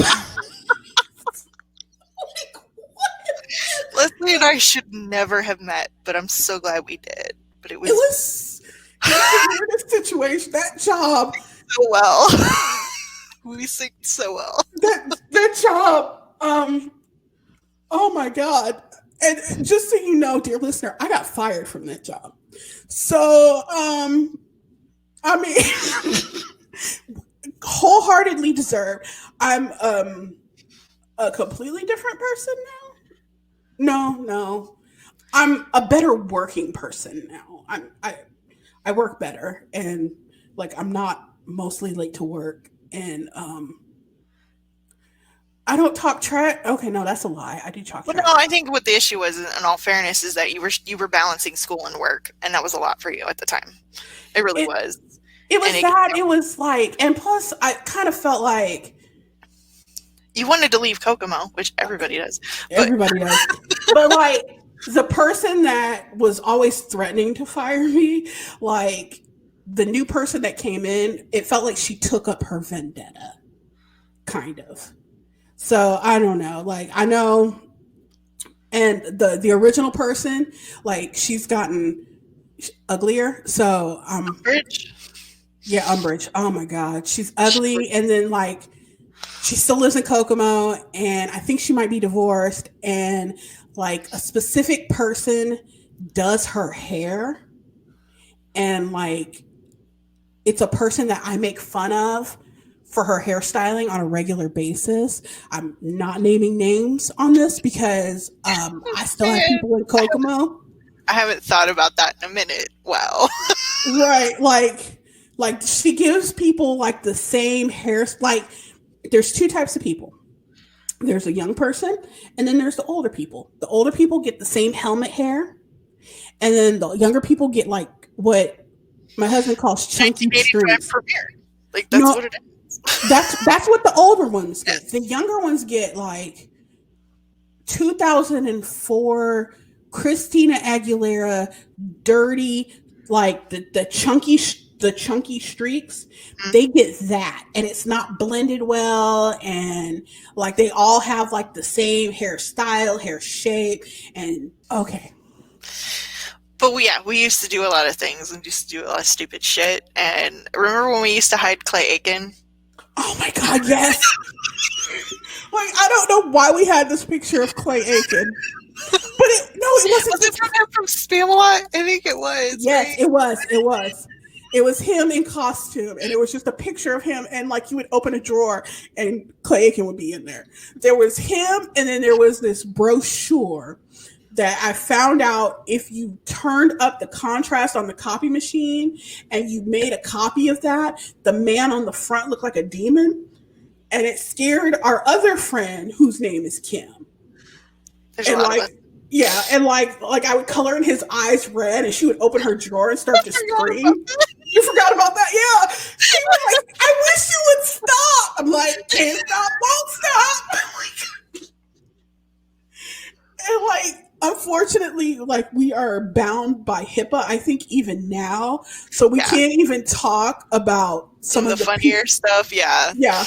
Leslie and I should never have met, but I'm so glad we did. But it was the weirdest situation. That job. So well. We synced so well. That job. Oh my God. And just so you know, dear listener, I got fired from that job. So, I mean, wholeheartedly deserved. I'm a completely different person now. No. I'm a better working person now. I work better, and like I'm not mostly late to work, and I don't talk trash. Okay, no, that's a lie. I do talk trash. No, I think what the issue was, in all fairness, is that you were balancing school and work, and that was a lot for you at the time. It really was. It was that. It was like, and plus, I kind of felt like you wanted to leave Kokomo, which everybody does. Everybody does. But like the person that was always threatening to fire me, like the new person that came in, it felt like she took up her vendetta, kind of. So I don't know. Like I know, and the original person, like she's gotten uglier. So Umbridge. Yeah, Umbridge. Oh my God, she's ugly, and then like. She still lives in Kokomo, and I think she might be divorced. And like a specific person does her hair, and like it's a person that I make fun of for her hairstyling on a regular basis. I'm not naming names on this because I still have people in Kokomo. I haven't thought about that in a minute. Wow. Right, like she gives people like the same hair, like. There's two types of people. There's a young person, and then there's the older people. The older people get the same helmet hair, and then the younger people get like what my husband calls chunky strings. Like that's what it is. That's what the older ones get. The younger ones get like 2004 Christina Aguilera dirty, like the chunky streaks. They get that, and it's not blended well, and like they all have like the same hairstyle, hair shape, and okay. But we used to do a lot of things and used to do a lot of stupid shit. And remember when we used to hide Clay Aiken? Oh my God, yes. Like I don't know why we had this picture of Clay Aiken. But it wasn't. Was it from Spamalot? I think it was. Yes, right? It was. It was him in costume, and it was just a picture of him, and like you would open a drawer and Clay Aiken would be in there. There was him, and then there was this brochure that I found out if you turned up the contrast on the copy machine and you made a copy of that, the man on the front looked like a demon, and it scared our other friend whose name is Kim. And yeah, and like I would color in his eyes red, and she would open her drawer and start to scream. You forgot about that? Yeah. She was like, I wish you would stop. I'm like, can't stop, won't stop. And like, unfortunately, like we are bound by HIPAA, I think even now. So we can't even talk about some of the funnier stuff. Yeah. Yeah.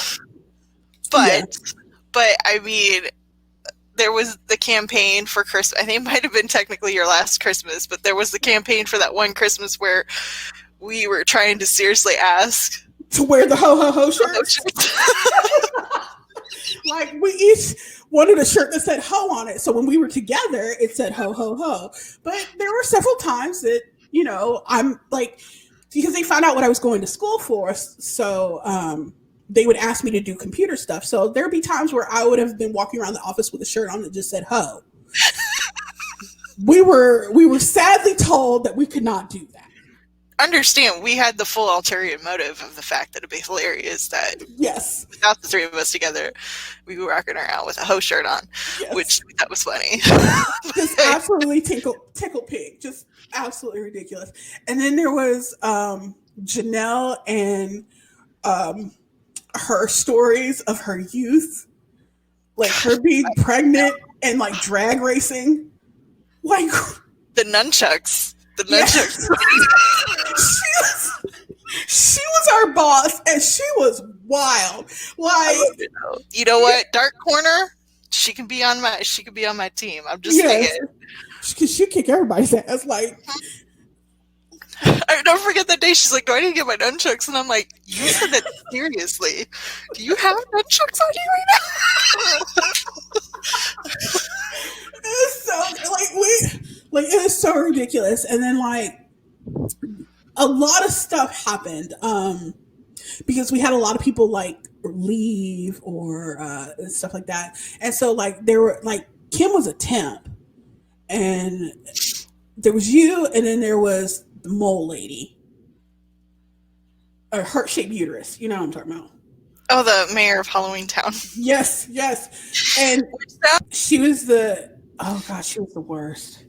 But I mean, there was the campaign for Christmas. I think it might have been technically your last Christmas, but there was the campaign for that one Christmas where we were trying to seriously ask to wear the ho ho ho shirts. Like we each wanted a shirt that said ho on it. So when we were together, it said ho ho ho. But there were several times that, you know, I'm like, because they found out what I was going to school for. So they would ask me to do computer stuff. So there'd be times where I would have been walking around the office with a shirt on that just said ho. We were sadly told that we could not do that. Understand, we had the full ulterior motive of the fact that it'd be hilarious that without the three of us together, we were walking around with a ho shirt on, which that was funny. Just absolutely tickle pink, just absolutely ridiculous. And then there was Janelle and her stories of her youth, like her being pregnant and like drag racing, like The nunchucks. The yeah. nunchucks. She was our boss, and she was wild. Like, you know what? Dark Corner. She can be on my team. I'm just saying. She kick everybody's ass. Like, I don't forget that day. She's like, "Do I need to get my nunchucks?" And I'm like, "You said that seriously? Do you have nunchucks on you right now?" it's so it is so ridiculous. And then like a lot of stuff happened because we had a lot of people like leave or stuff like that. And so like there were like Kim was a temp, and there was you, and then there was the mole lady, a heart-shaped uterus. You know what I'm talking about? Oh, the mayor of Halloween Town. Yes, and she was she was the worst.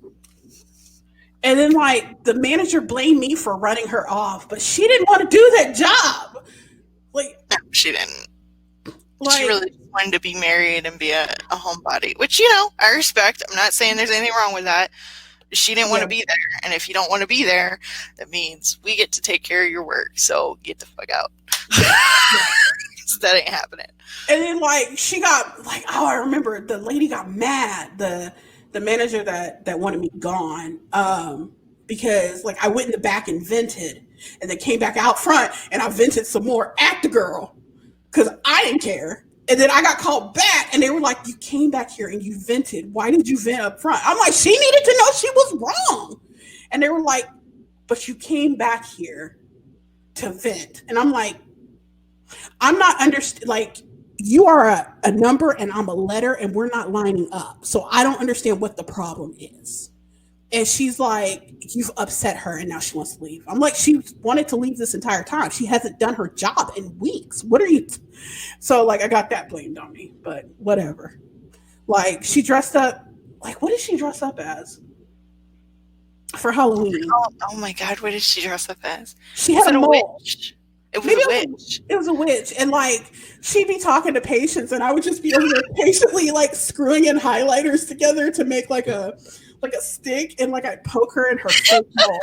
And then like the manager blamed me for running her off, but she didn't want to do that job. Like, no, she didn't. Like, she really wanted to be married and be a homebody, which, you know, I respect. I'm not saying there's anything wrong with that. She didn't want to be there, and if you don't want to be there, that means we get to take care of your work, so get the fuck out. So that ain't happening. And then like she got like, oh, I remember the lady got mad, the manager that wanted me gone, because like I went in the back and vented, and then came back out front and I vented some more at the girl because I didn't care. And then I got called back, and they were like, "You came back here and you vented. Why did you vent up front?" I'm like, "She needed to know she was wrong." And they were like, "But you came back here to vent." And I'm like, "I'm not like, you are a number and I'm a letter, and we're not lining up. So I don't understand what the problem is." And she's like, "You've upset her, and now she wants to leave." I'm like, "She wanted to leave this entire time. She hasn't done her job in weeks. What are you?" So like, I got that blamed on me, but whatever. Like, she dressed up. Like, what did she dress up as for Halloween? Oh my God, what did she dress up as? She had a mole. Witch? It was a witch. It was a witch. And like, she'd be talking to patients, and I would just be over there patiently like screwing in highlighters together to make like a stick, and like I'd poke her in her fake mole.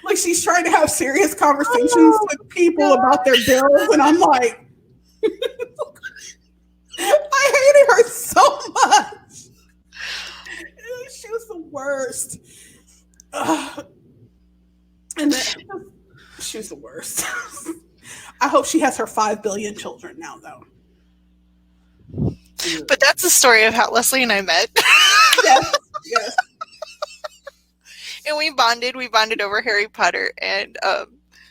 Like she's trying to have serious conversations with people about their bills, and I'm like, I hated her so much. She was the worst. And then she was the worst. I hope she has her 5 billion children now, though. But that's the story of how Leslie and I met. Yes. And we bonded over Harry Potter and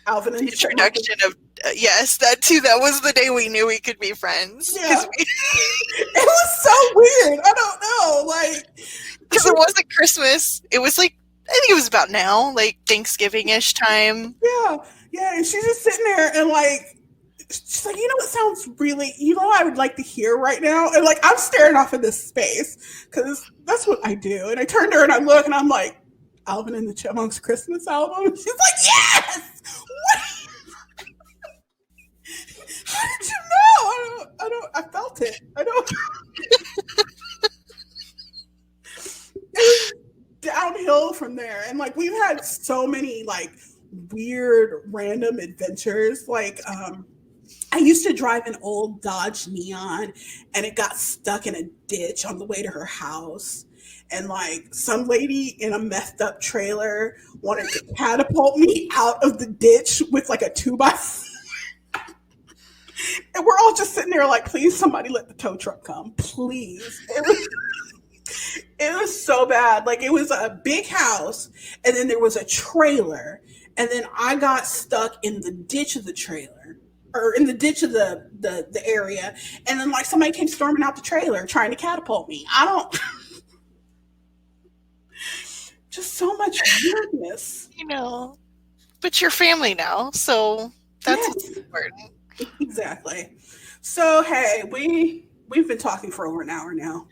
Alvin and the introduction of yes, that too. That was the day we knew we could be friends. Yeah. It was so weird. I don't know, like, because it wasn't Christmas. It was like, I think it was about now, like Thanksgiving-ish time. Yeah, and she's just sitting there and like, she's like, "You know what sounds really, I would like to hear right now?" And like, I'm staring off in this space because that's what I do. And I turned to her and I look and I'm like, "Alvin and the Chipmunks Christmas album?" And she's like, "Yes!" What? How did you know? I felt it. It was downhill from there. And like, we've had so many like weird random adventures. Like, I used to drive an old Dodge Neon, and it got stuck in a ditch on the way to her house. And like, some lady in a messed up trailer wanted to catapult me out of the ditch with like a 2x4. And we're all just sitting there like, "Please, somebody let the tow truck come, please." It was so bad. Like, it was a big house, and then there was a trailer, and then I got stuck in the ditch of the trailer, or in the ditch of the area, and then like somebody came storming out the trailer trying to catapult me. Just so much weirdness. But you're family now, so that's what's important. Exactly. So hey, we've been talking for over an hour now.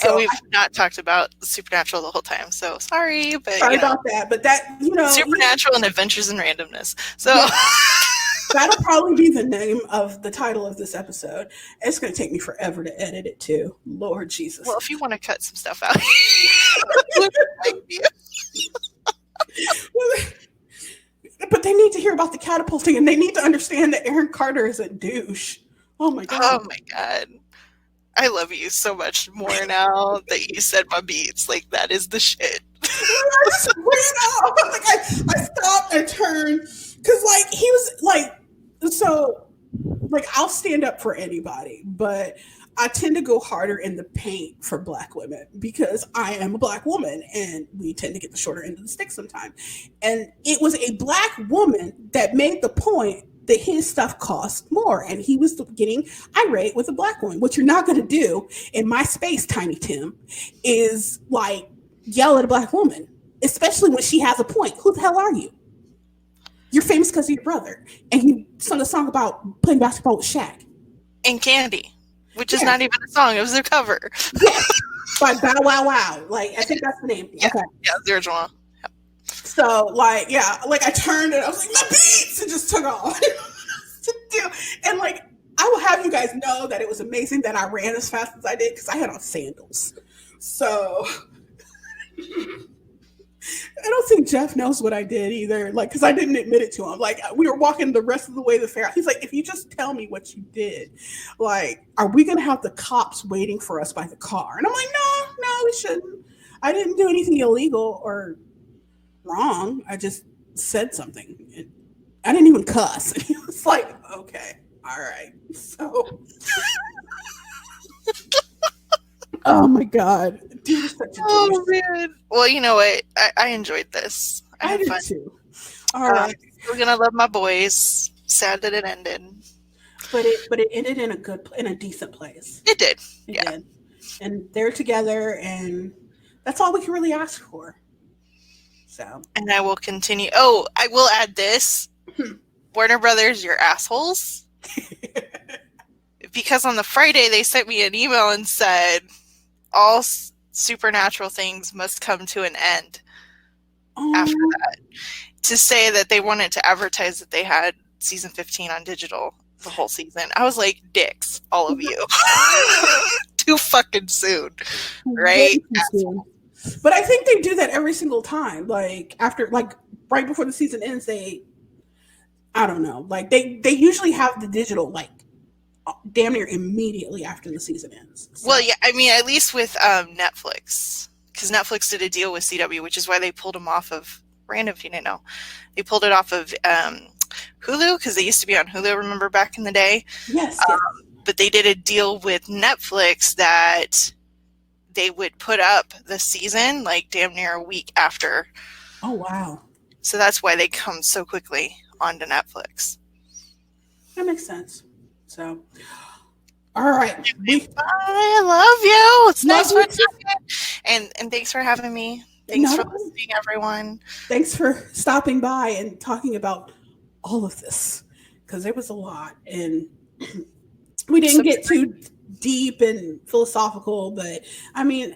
And So we've not talked about Supernatural the whole time, so sorry, but sorry about that. But that, Supernatural and Adventures in Randomness. So yeah, that'll probably be the name of the title of this episode. It's going to take me forever to edit it too. Lord Jesus. well, if you want to cut some stuff out, but they need to hear about the catapulting, and they need to understand that Aaron Carter is a douche. Oh my god. oh my god. I love you so much more now that you said my beats. Like, that is the shit. I just ran off. Like I stopped and turned because like he was like, so like I'll stand up for anybody, but I tend to go harder in the paint for Black women because I am a Black woman and we tend to get the shorter end of the stick sometimes. And it was a Black woman that made the point that his stuff cost more, and he was getting irate with a Black woman. What you're not going to do in my space, Tiny Tim, is like yell at a Black woman, especially when she has a point. Who the hell are you? You're famous because of your brother, and you sung a song about playing basketball with Shaq And Candy, which is not even a song; it was their cover. Yeah, by Bow Wow Wow. Like I think that's the name. Yeah, okay. yeah, the original. Yeah. So like, yeah, like I turned and I was like, my beats, and just took off. And like, I will have you guys know that it was amazing that I ran as fast as I did because I had on sandals. So I don't think Jeff knows what I did either. Like, because I didn't admit it to him. Like, we were walking the rest of the way to the fair. He's like, if you just tell me what you did, like, are we going to have the cops waiting for us by the car? And I'm like, no, we shouldn't. I didn't do anything illegal or wrong. I just said something. I didn't even cuss. And he was like, okay, all right. So, oh my God. Dude is such a Oh man. Well, you know what? I enjoyed this. I did fun. too. All right. We're gonna love my boys. Sad that it ended. But it ended in a decent place. It did. It Yeah. did. And they're together, and that's all we can really ask for. So. And I will continue. Oh, I will add this. Warner Brothers, you're assholes. Because on the Friday they sent me an email and said all supernatural things must come to an end after that, to say that they wanted to advertise that they had season 15 on digital the whole season. I was like, dicks, all of you. Too fucking soon, right? But I think they do that every single time. Like after, like right before the season ends, I don't know, like they usually have the digital like damn near immediately after the season ends. So. Well, yeah, I mean, at least with Netflix, because Netflix did a deal with CW, which is why they pulled them off of Random. If you didn't know, they pulled it off of Hulu because they used to be on Hulu. Remember back in the day? Yes. But they did a deal with Netflix that they would put up the season like damn near a week after. Oh wow! So that's why they come so quickly onto Netflix. That makes sense. So, all right. I love you. It's nice for talking. And thanks for having me. Thanks for listening, everyone. Thanks for stopping by and talking about all of this because it was a lot, and we didn't get too deep and philosophical. But I mean,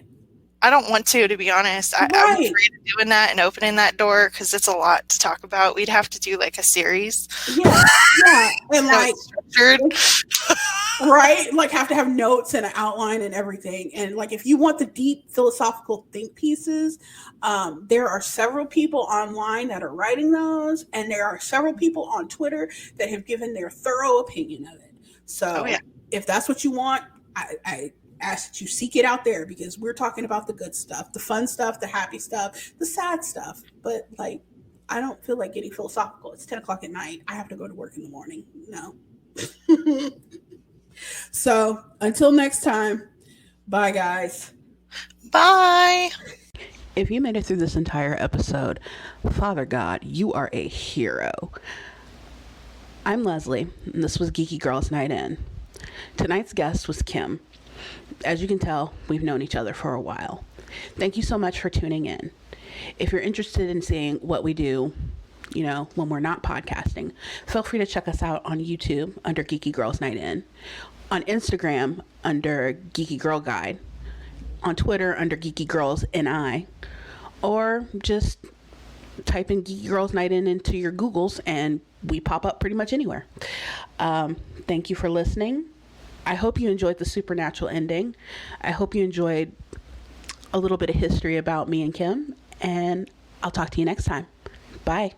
I don't want to be honest. I'm afraid of doing that and opening that door because it's a lot to talk about. We'd have to do like a series. Yeah, and like structured. Right? Like have to have notes and an outline and everything. And like if you want the deep philosophical think pieces, there are several people online that are writing those, and there are several people on Twitter that have given their thorough opinion of it. So if that's what you want, I ask that you seek it out there because we're talking about the good stuff, the fun stuff, the happy stuff, the sad stuff. But like, I don't feel like getting philosophical. It's 10 o'clock at night. I have to go to work in the morning. No. So until next time, bye guys. Bye. If you made it through this entire episode, Father God, you are a hero. I'm Leslie, and this was Geeky Girls Night In. Tonight's guest was Kim. As you can tell, we've known each other for a while. Thank you so much for tuning in. If you're interested in seeing what we do, you know, when we're not podcasting, feel free to check us out on YouTube under Geeky Girls Night In, on Instagram under Geeky Girl Guide, on Twitter under Geeky Girls NI, or just type in Geeky Girls Night In into your Googles and we pop up pretty much anywhere. Thank you for listening. I hope you enjoyed the supernatural ending. I hope you enjoyed a little bit of history about me and Kim, and I'll talk to you next time. Bye.